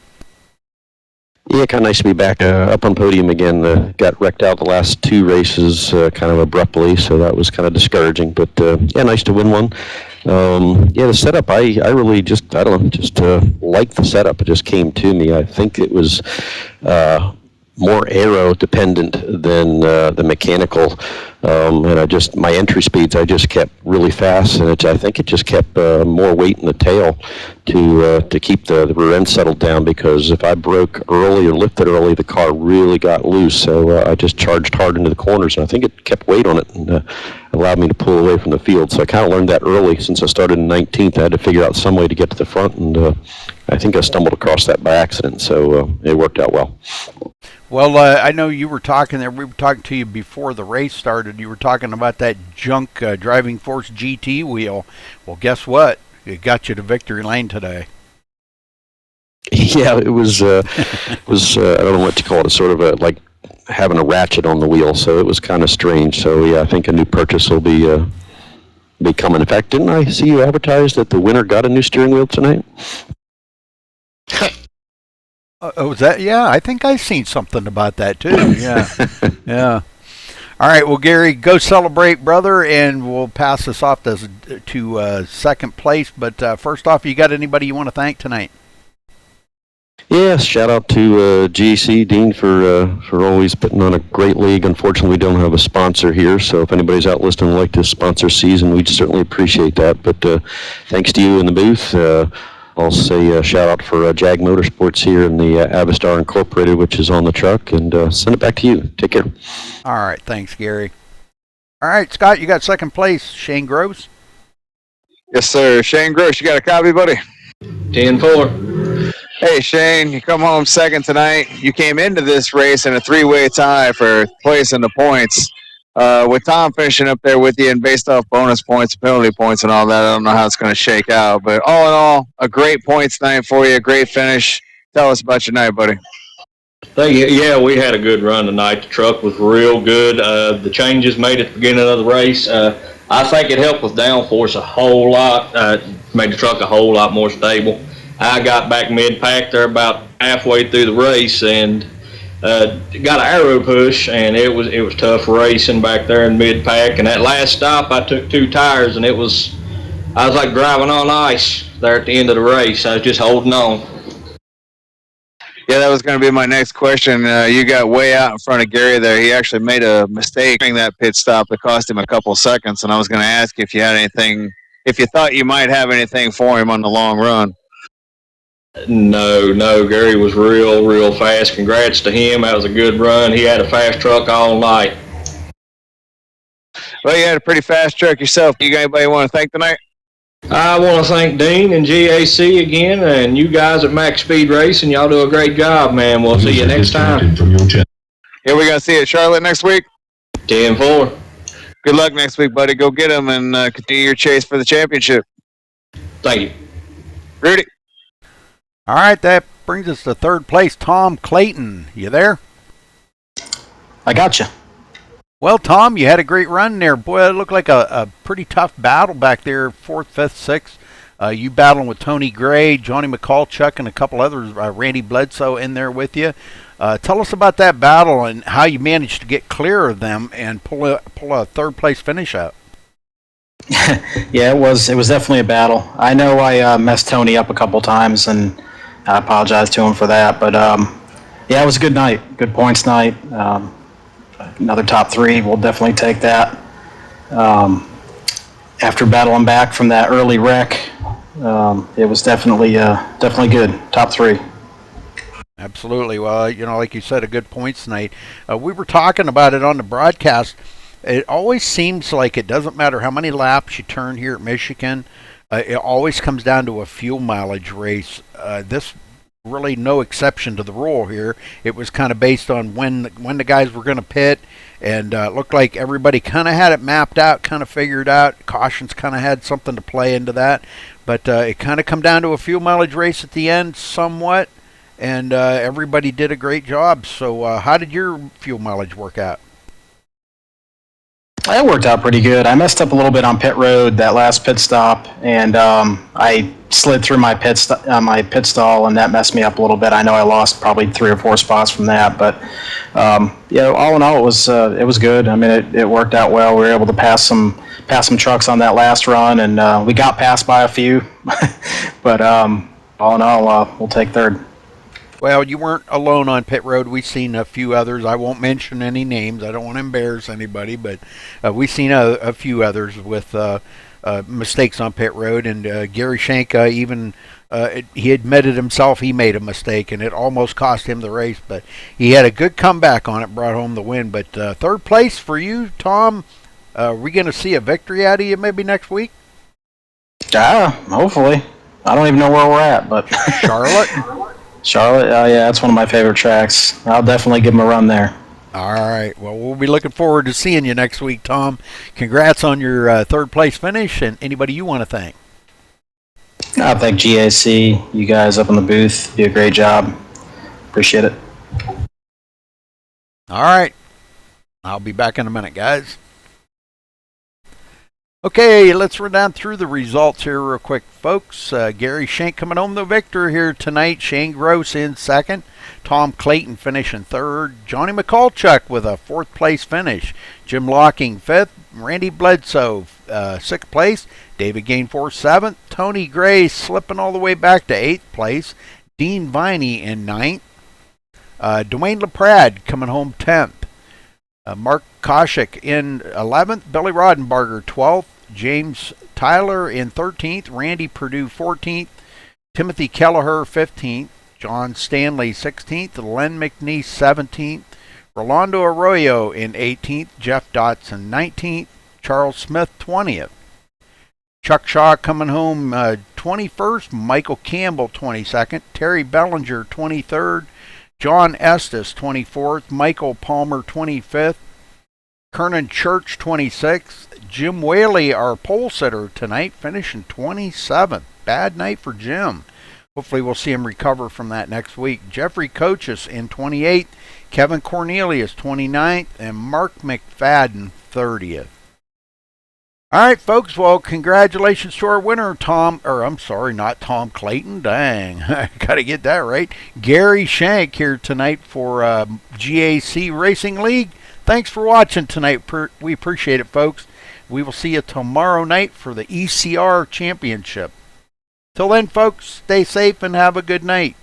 Yeah, kind of nice to be back up on podium again. Got wrecked out the last 2 races kind of abruptly, so that was kind of discouraging. But yeah, nice to win one. Yeah, the setup, I really just, I don't know, just like the setup. It just came to me. I think it was more aero dependent than the mechanical. And my entry speeds, I just kept really fast, and I think it just kept more weight in the tail to keep the rear end settled down, because if I broke early or lifted early, the car really got loose. So I just charged hard into the corners, and I think it kept weight on it and allowed me to pull away from the field. So I kind of learned that early. Since I started in 19th, I had to figure out some way to get to the front, and I think I stumbled across that by accident, so it worked out well. Well, I know you were talking there. We were talking to you before the race started. You were talking about that junk Driving Force GT wheel. Well, guess what? It got you to victory lane today. Yeah, it was I don't know what to call it. It's sort of like having a ratchet on the wheel, so it was kind of strange. So yeah, I think a new purchase will be coming. In fact, didn't I see you advertise that the winner got a new steering wheel tonight? Was that? Yeah, I think I've seen something about that too. Yeah, yeah. All right, well, Gary, go celebrate, brother, and we'll pass this off to second place. But first off, you got anybody you want to thank tonight? Yes, shout out to GC Dean for always putting on a great league. Unfortunately, we don't have a sponsor here, so if anybody's out listening and would like to sponsor season, we'd certainly appreciate that. But thanks to you in the booth. I'll say shout out for Jag Motorsports here and the Avistar Incorporated, which is on the truck, and send it back to you. Take care. All right, thanks, Gary. All right, Scott, you got second place. Shane Gross. Yes, sir. Shane Gross, you got a copy, buddy? 10-4. Hey, Shane, you come home second tonight. You came into this race in a 3-way tie for place in the points. With Tom finishing up there with you, and based off bonus points, penalty points, and all that, I don't know how it's going to shake out. But all in all, a great points night for you, a great finish. Tell us about your night, buddy. Thank you. Yeah, we had a good run tonight. The truck was real good. The changes made at the beginning of the race. I think it helped with downforce a whole lot. Made the truck a whole lot more stable. I got back mid-pack there about halfway through the race, and got an arrow push, and it was tough racing back there in mid-pack. And that last stop, I took 2 tires, and I was like driving on ice there at the end of the race. I was just holding on. Yeah, that was going to be my next question. You got way out in front of Gary there. He actually made a mistake during that pit stop that cost him a couple seconds, and I was going to ask if you had anything, if you thought you might have anything for him on the long run. No, Gary was real fast. Congrats to him. That was a good run. He had a fast truck all night. Well, you had a pretty fast truck yourself. You got anybody you want to thank tonight? I want to thank Dean and GAC again, and you guys at Max Speed Racing. Y'all do a great job, man. We'll see you next time. Yeah, we're going to see you at Charlotte next week. 10-4. Good luck next week, buddy. Go get them and continue your chase for the championship. Thank you. Rudy. All right, that brings us to third place. Tom Clayton, you there? I got you. Well, Tom, you had a great run there. Boy, it looked like a pretty tough battle back there, 4th, 5th, 6th. You battling with Tony Gray, Johnny McCallchuck, and a couple others, Randy Bledsoe in there with you. Tell us about that battle and how you managed to get clear of them and pull a third-place finish out. Yeah, it was definitely a battle. I know I messed Tony up a couple times, and I apologize to him for that. But yeah, it was a good night, good points night. Another top 3, we'll definitely take that. After battling back from that early wreck, it was definitely good. Top 3. Absolutely. Well, like you said, a good points night. We were talking about it on the broadcast. It always seems like it doesn't matter how many laps you turn here at Michigan. It always comes down to a fuel mileage race. This really no exception to the rule here. It was kind of based on when the guys were going to pit, and it looked like everybody kind of had it mapped out, kind of figured out. Cautions kind of had something to play into that, but it kind of come down to a fuel mileage race at the end somewhat, and everybody did a great job. So how did your fuel mileage work out? It worked out pretty good. I messed up a little bit on pit road that last pit stop, and I slid through my pit stall, and that messed me up a little bit. I know I lost probably 3 or 4 spots from that, but all in all, it was good. I mean, it worked out well. We were able to pass some trucks on that last run, and we got passed by a few, but all in all, we'll take third. Well, you weren't alone on pit road. We've seen a few others. I won't mention any names. I don't want to embarrass anybody, but we've seen a few others with mistakes on pit road. And Gary Shank even he admitted himself he made a mistake, and it almost cost him the race. But he had a good comeback on it, brought home the win. But third place for you, Tom. Are we going to see a victory out of you maybe next week? Hopefully. I don't even know where we're at, but Charlotte. Charlotte, yeah, that's one of my favorite tracks. I'll definitely give them a run there. All right. Well, we'll be looking forward to seeing you next week, Tom. Congrats on your third place finish, and anybody you want to thank. I thank GAC, you guys up in the booth. Do a great job. Appreciate it. All right. I'll be back in a minute, guys. Okay, let's run down through the results here real quick, folks. Gary Shank coming home the victor here tonight. Shane Gross in second. Tom Clayton finishing third. Johnny McCulchuk with a fourth place finish. Jim Locking fifth. Randy Bledsoe sixth place. David Gainforth seventh. Tony Gray slipping all the way back to eighth place. Dean Viney in ninth. Dwayne LaPrade coming home 10th. Mark Koshik in 11th. Billy Rodenbarger 12th. James Tyler in 13th. Randy Perdue 14th. Timothy Kelleher 15th. John Stanley 16th. Len McNeese 17th. Rolando Arroyo in 18th. Jeff Dotson 19th. Charles Smith 20th. Chuck Shaw coming home 21st. Michael Campbell 22nd. Terry Bellinger 23rd. John Estes 24th. Michael Palmer 25th. Kernan Church 26th. Jim Whaley, our pole sitter tonight, finishing 27th. Bad night for Jim. Hopefully we'll see him recover from that next week. Jeffrey Coaches in 28th. Kevin Cornelius 29th. And Mark McFadden 30th. All right, folks. Well, congratulations to our winner, not Tom Clayton. Dang, I got to get that right. Gary Shank here tonight for GAC Racing League. Thanks for watching tonight. We appreciate it, folks. We will see you tomorrow night for the ECR Championship. Till then, folks, stay safe and have a good night.